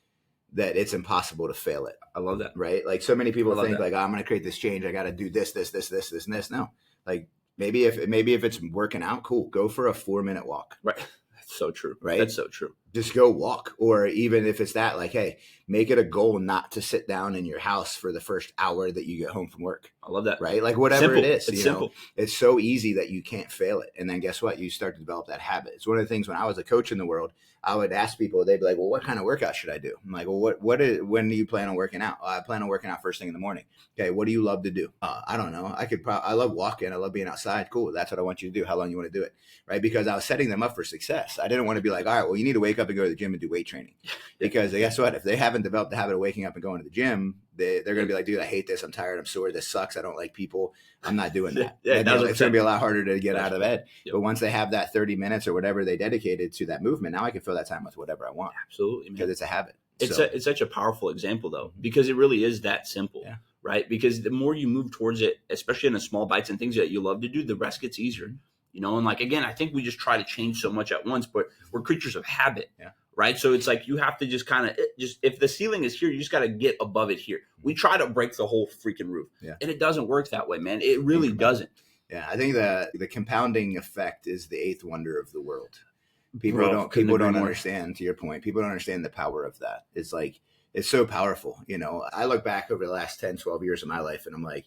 that it's impossible to fail it. I love that. Right? Like so many people think like, I'm going to create this change. I got to do this, and this. No, like maybe if it's working out, cool. Go for a 4-minute walk. Right. That's so true. Right. That's so true. Just go walk. Or even if it's that, like, hey, make it a goal not to sit down in your house for the first hour that you get home from work. I love that. Right? Like whatever it is. It's simple. It's so easy that you can't fail it. And then guess what? You start to develop that habit. It's one of the things when I was a coach in the world, I would ask people, they'd be like, well, what kind of workout should I do? I'm like, well, when do you plan on working out? I plan on working out first thing in the morning. Okay. What do you love to do? I don't know. I love walking. I love being outside. Cool. That's what I want you to do. How long you want to do it? Right. Because I was setting them up for success. I didn't want to be like, all right, well, you need to wake up and go to the gym and do weight training. Because guess what? If they haven't developed the habit of waking up and going to the gym, they're going to be like, dude, I hate this. I'm tired. I'm sore. This sucks. I don't like people. I'm not doing that. It's going to be a lot harder to get out of bed. Yep. But once they have that 30 minutes or whatever they dedicated to that movement, now I can fill that time with whatever I want. Absolutely. Because it's a habit. It's such a powerful example, though, because it really is that simple, right? Because the more you move towards it, especially in the small bites and things that you love to do, the rest gets easier. And like, again, I think we just try to change so much at once, but we're creatures of habit. Yeah. Right. So it's like you have to just kind of if the ceiling is here, you just got to get above it here. We try to break the whole freaking roof. Yeah. And it doesn't work that way, man. It really doesn't. Yeah. I think the compounding effect is the eighth wonder of the world. People don't understand, to your point. People don't understand the power of that. It's like, it's so powerful. I look back over the last 10, 12 years of my life and I'm like,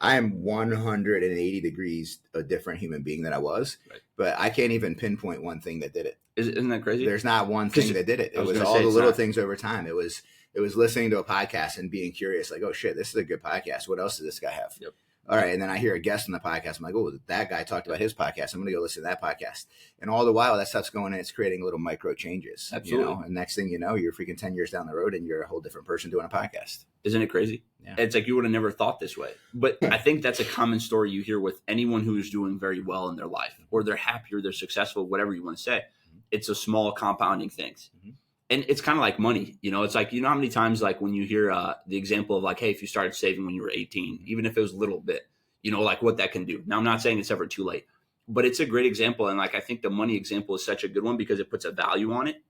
I am 180 degrees a different human being than I was, but I can't even pinpoint one thing that did it. Isn't that crazy? There's not one thing that did it. It was all the little things over time. It was listening to a podcast and being curious, like, oh shit, this is a good podcast. What else does this guy have? Yep. All right. And then I hear a guest on the podcast. I'm like, oh, that guy talked about his podcast. I'm going to go listen to that podcast. And all the while that stuff's going in, it's creating little micro changes. Absolutely. And next thing you know, you're freaking 10 years down the road and you're a whole different person doing a podcast. Isn't it crazy? Yeah. It's like you would have never thought this way. But I think that's a common story you hear with anyone who is doing very well in their life, or they're happy or they're successful, whatever you want to say. Mm-hmm. It's a small compounding things. Mm-hmm. And it's kind of like money, it's like, how many times, like when you hear the example of like, hey, if you started saving when you were 18, even if it was a little bit, like what that can do. Now, I'm not saying it's ever too late, but it's a great example. And like, I think the money example is such a good one because it puts a value on it.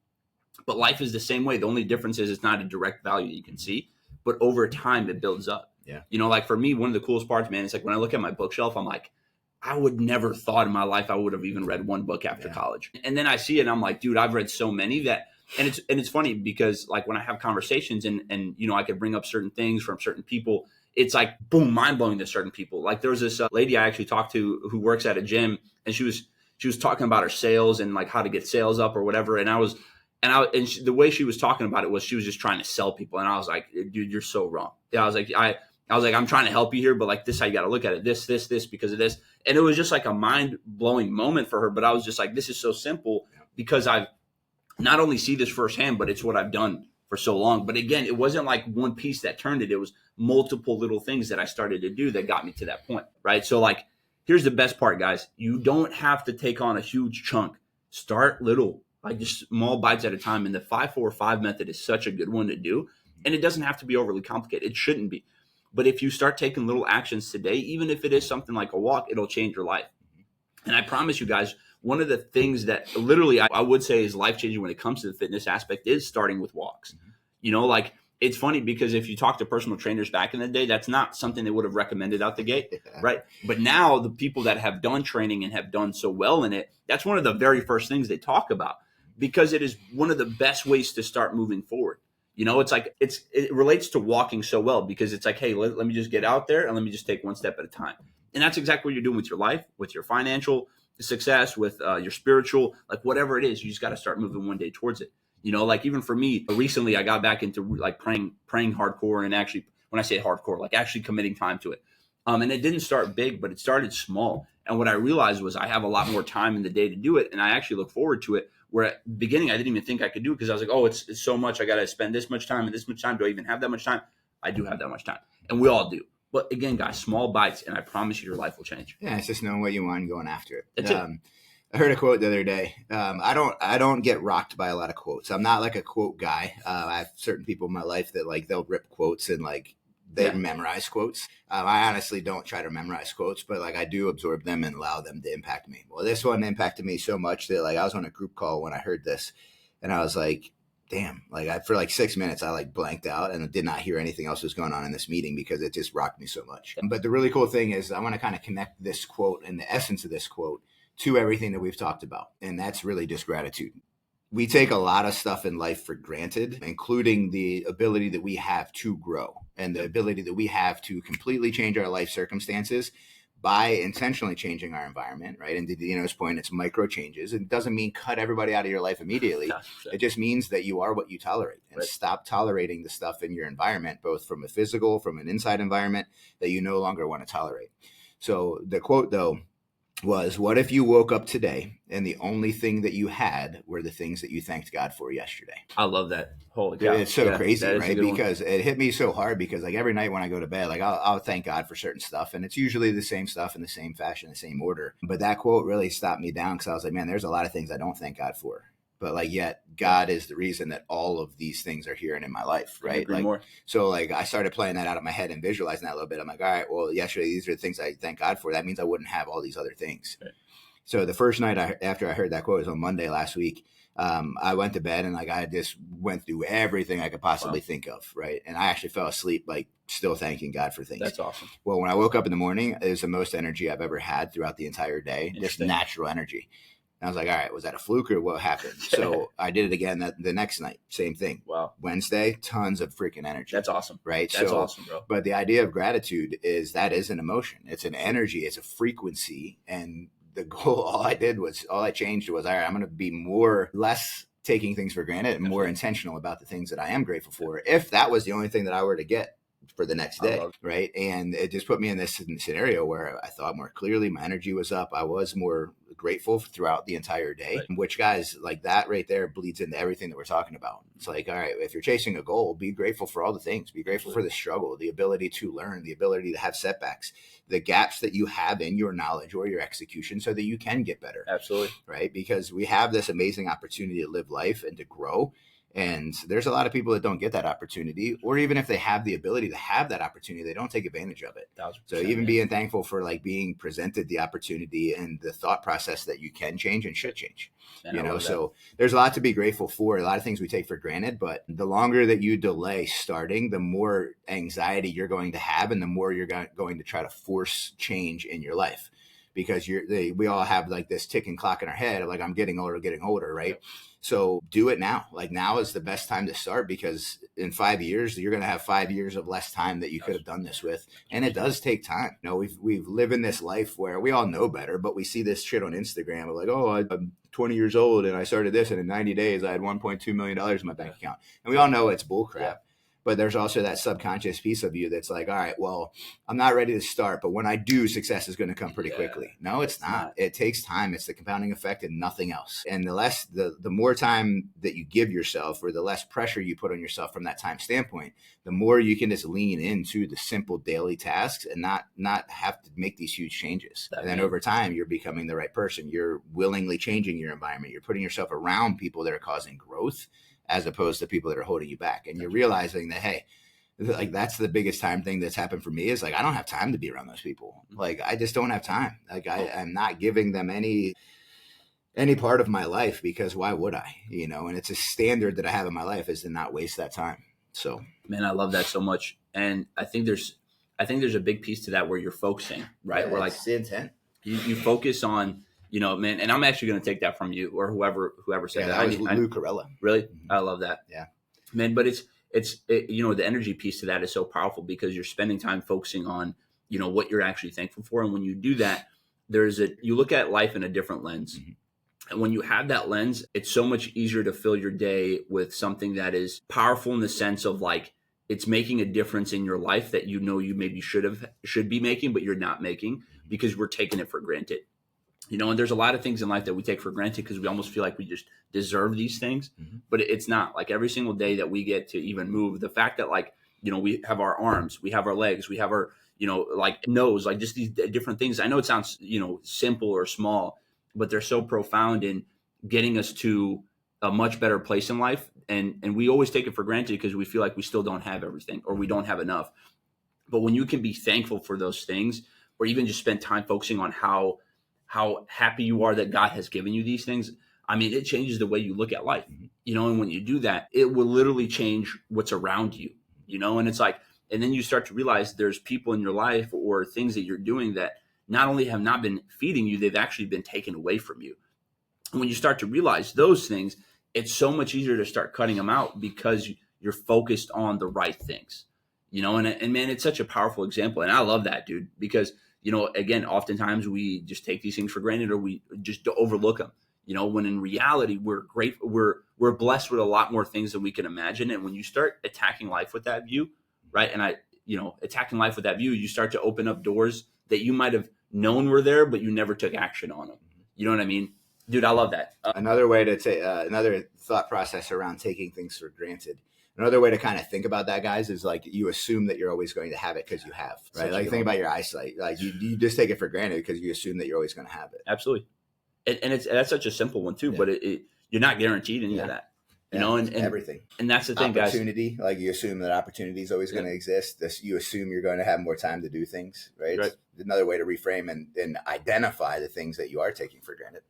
But life is the same way. The only difference is it's not a direct value that you can see, but over time it builds up. Yeah. Like for me, one of the coolest parts, man, it's like when I look at my bookshelf, I'm like, I would never thought in my life I would have even read one book after college. And then I see it and I'm like, dude, I've read so many that, and it's funny because like when I have conversations and I could bring up certain things from certain people, it's like, boom, mind blowing to certain people. Like there was this lady I actually talked to who works at a gym, and she was talking about her sales and like how to get sales up or whatever. And I was The way she was talking about it was she was just trying to sell people. And I was like, dude, you're so wrong. Yeah, I was like, I'm trying to help you here, but like this, how you got to look at it. This, because of this. And it was just like a mind blowing moment for her. But I was just like, this is so simple because I've not only see this firsthand, but it's what I've done for so long. But again, it wasn't like one piece that turned it. It was multiple little things that I started to do that got me to that point. Right. So like, here's the best part, guys. You don't have to take on a huge chunk. Start little, like just small bites at a time. And the 5-4-5 method is such a good one to do. And it doesn't have to be overly complicated. It shouldn't be. But if you start taking little actions today, even if it is something like a walk, it'll change your life. And I promise you guys, one of the things that literally I would say is life-changing when it comes to the fitness aspect is starting with walks. You know, like it's funny because if you talk to personal trainers back in the day, that's not something they would have recommended out the gate, right? But now the people that have done training and have done so well in it, that's one of the very first things they talk about because it is one of the best ways to start moving forward. You know, it's like it relates to walking so well because it's like, hey, let me just get out there and let me just take one step at a time. And that's exactly what you're doing with your life, with your financial success, with your spiritual, like whatever it is, you just got to start moving one day towards it. You know, like even for me, recently I got back into like praying hardcore, and actually, when I say hardcore, like actually committing time to it. And it didn't start big, but it started small. And what I realized was I have a lot more time in the day to do it, and I actually look forward to it. Where at the beginning I didn't even think I could do it because I was like, oh, it's so much. I got to spend this much time and this much time. Do I even have that much time? I do have that much time, and we all do. But again, guys, small bites, and I promise you your life will change. Yeah, it's just knowing what you want and going after it. That's it. I heard a quote the other day. I don't get rocked by a lot of quotes. I'm not like a quote guy. I have certain people in my life that like they'll rip quotes and like they memorize quotes. I honestly don't try to memorize quotes, but like I do absorb them and allow them to impact me. Well, this one impacted me so much that like I was on a group call when I heard this, and I was like, damn, like for like 6 minutes, I like blanked out and did not hear anything else was going on in this meeting because it just rocked me so much. But the really cool thing is I want to kind of connect this quote and the essence of this quote to everything that we've talked about. And that's really just gratitude. We take a lot of stuff in life for granted, including the ability that we have to grow and the ability that we have to completely change our life circumstances by intentionally changing our environment, right? And to Dino's point, it's micro changes. It doesn't mean cut everybody out of your life immediately. It just means that you are what you tolerate and stop tolerating the stuff in your environment, both from a physical, from an inside environment that you no longer want to tolerate. So the quote though was, what if you woke up today and the only thing that you had were the things that you thanked God for yesterday? I love that. Holy cow. It's so crazy, right? Because it hit me so hard because like every night when I go to bed, like I'll thank God for certain stuff, and it's usually the same stuff in the same fashion, the same order. But that quote really stopped me down because I was like, man, there's a lot of things I don't thank God for. But like, yet God is the reason that all of these things are here and in my life, right? Like, more. So like I started playing that out of my head and visualizing that a little bit. I'm like, all right, well, yesterday, these are the things I thank God for. That means I wouldn't have all these other things. Right. So the first night after I heard that quote was on Monday last week. I went to bed and like I just went through everything I could possibly think of, right? And I actually fell asleep like still thanking God for things. That's awesome. Well, when I woke up in the morning, it was the most energy I've ever had throughout the entire day, just natural energy. And I was like, all right, was that a fluke or what happened? So I did it again the next night. Same thing. Wow. Wednesday, tons of freaking energy. That's awesome. Right? That's awesome, bro. But the idea of gratitude is that is an emotion. It's an energy. It's a frequency. And the goal, all I changed was, all right, I'm going to be less taking things for granted and more intentional about the things that I am grateful for. If that was the only thing that I were to get for the next day, right? And it just put me in this scenario where I thought more clearly, my energy was up. I was more grateful throughout the entire day, which guys, like that right there bleeds into everything that we're talking about. It's like, all right, if you're chasing a goal, be grateful for all the things, be grateful for the struggle, the ability to learn, the ability to have setbacks, the gaps that you have in your knowledge or your execution so that you can get better. Absolutely. Right. Because we have this amazing opportunity to live life and to grow. And there's a lot of people that don't get that opportunity, or even if they have the ability to have that opportunity, they don't take advantage of it. So even being thankful for like being presented the opportunity and the thought process that you can change and should change, so there's a lot to be grateful for, a lot of things we take for granted, but the longer that you delay starting, the more anxiety you're going to have and the more you're going to try to force change in your life, because we all have like this ticking clock in our head of like, I'm getting older, right? Yep. So do it now. Like now is the best time to start, because in 5 years, you're going to have 5 years of less time that you could have done this with. And it does take time. We've lived in this life where we all know better, but we see this shit on Instagram of like, oh, I'm 20 years old and I started this, and in 90 days I had $1.2 million in my bank account. And we all know it's bullcrap. Yeah. But there's also that subconscious piece of you that's like, all right, well, I'm not ready to start, but when I do, success is going to come pretty quickly. No, it's not. It takes time. It's the compounding effect and nothing else. And the more time that you give yourself, or the less pressure you put on yourself from that time standpoint, the more you can just lean into the simple daily tasks and not have to make these huge changes. And then over time, you're becoming the right person. You're willingly changing your environment. You're putting yourself around people that are causing growth, as opposed to people that are holding you back. And you're realizing that, hey, like that's the biggest time thing that's happened for me, is like, I don't have time to be around those people. Like, I just don't have time. Like I'm not giving them any part of my life, because why would I, and it's a standard that I have in my life, is to not waste that time. So, man, I love that so much. And I think there's a big piece to that where you're focusing, right? Yeah, where like the intent. You focus on, man, and I'm actually going to take that from you, or whoever said that. That was Lou Carella. Really? Mm-hmm. I love that. Yeah, man. But it's the energy piece to that is so powerful, because you're spending time focusing on, what you're actually thankful for. And when you do that, you look at life in a different lens. Mm-hmm. And when you have that lens, it's so much easier to fill your day with something that is powerful, in the sense of like, it's making a difference in your life that you maybe should be making, but you're not making, because we're taking it for granted. And there's a lot of things in life that we take for granted because we almost feel like we just deserve these things, but it's not. Like, every single day that we get to even move, the fact that like, we have our arms, we have our legs, we have our, like nose, like just these different things. I know it sounds, simple or small, but they're so profound in getting us to a much better place in life. And we always take it for granted because we feel like we still don't have everything, or we don't have enough. But when you can be thankful for those things, or even just spend time focusing on how happy you are that God has given you these things, I mean, it changes the way you look at life, and when you do that, it will literally change what's around you, and it's like, and then you start to realize there's people in your life or things that you're doing that not only have not been feeding you, they've actually been taken away from you. And when you start to realize those things, it's so much easier to start cutting them out, because you're focused on the right things, and man, it's such a powerful example. And I love that, dude, because, again, oftentimes we just take these things for granted, or we just overlook them, when in reality, we're grateful, we're blessed with a lot more things than we can imagine. And when you start attacking life with that view, right. And attacking life with that view, you start to open up doors that you might have known were there, but you never took action on them. You know what I mean? Dude, I love that. Another way to take another thought process around taking things for granted. Another way to kind of think about that, guys, is like, you assume that you're always going to have it because you have, right? Like, think about your eyesight. Like, you just take it for granted because you assume that you're always going to have it. Absolutely. And that's such a simple one too, but you're not guaranteed any of that. And everything. And that's the thing, guys. Opportunity, like, you assume that opportunity is always going to exist. You assume you're going to have more time to do things, right? It's another way to reframe and identify the things that you are taking for granted.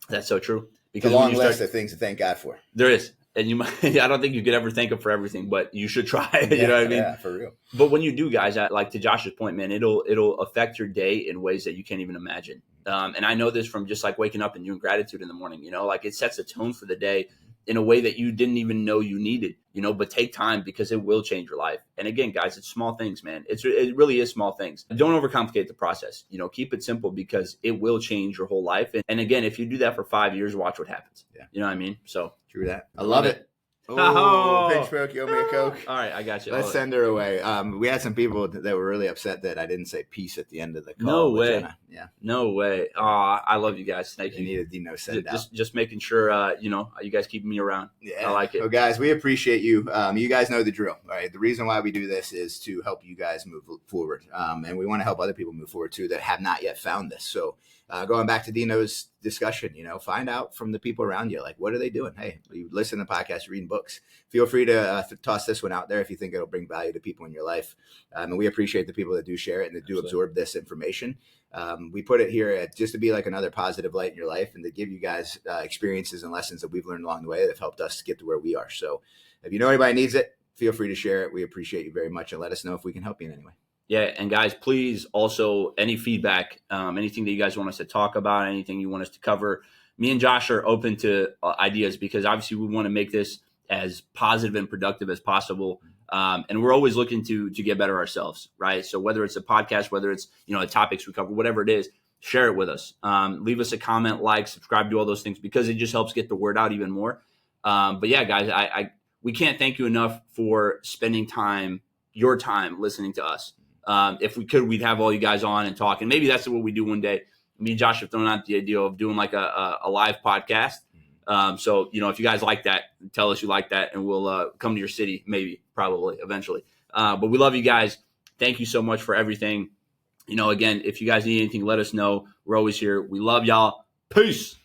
That's so true. Because a long list of things to thank God for. There is. And I don't think you could ever thank him for everything, but you should try. You know what I mean? Yeah, for real. But when you do, guys, like to Josh's point, man, it'll affect your day in ways that you can't even imagine. And I know this from just like waking up and doing gratitude in the morning, like it sets a tone for the day in a way that you didn't even know you needed, but take time, because it will change your life. And again, guys, it's small things, man. It really is small things. Don't overcomplicate the process, keep it simple, because it will change your whole life. And again, if you do that for 5 years, watch what happens. Yeah. You know what I mean? So true that. I love it. Oh, pinch Coke, you owe me a Coke. All right, I got you. Let's send her away. We had some people that were really upset that I didn't say peace at the end of the call. No way. Jenna. Yeah. No way. I love you guys. Thank you. You need a Dino send out. Just making sure, you guys keep me around. Yeah. I like it. So, guys, we appreciate you. You guys know the drill, all right? The reason why we do this is to help you guys move forward. And we want to help other people move forward, too, that have not yet found this. So, going back to Dino's discussion, find out from the people around you, like, what are they doing? Hey, you listen to podcasts, reading books. Feel free to toss this one out there if you think it'll bring value to people in your life. And we appreciate the people that do share it and that do absorb this information. We put it here just to be like another positive light in your life, and to give you guys experiences and lessons that we've learned along the way that have helped us get to where we are. So if you know anybody needs it, feel free to share it. We appreciate you very much, and let us know if we can help you in any way. Yeah. And guys, please also, any feedback, anything that you guys want us to talk about, anything you want us to cover, me and Josh are open to ideas, because obviously we want to make this as positive and productive as possible. And we're always looking to get better ourselves, right? So whether it's a podcast, whether it's, the topics we cover, whatever it is, share it with us. Leave us a comment, like, subscribe, do all those things, because it just helps get the word out even more. But yeah, guys, we can't thank you enough for spending your time listening to us. If we could, we'd have all you guys on and talk. And maybe that's what we do one day. Me and Josh have thrown out the idea of doing like a live podcast. So, if you guys like that, tell us you like that, and we'll come to your city, maybe, probably, eventually. But we love you guys. Thank you so much for everything. Again, if you guys need anything, let us know. We're always here. We love y'all. Peace.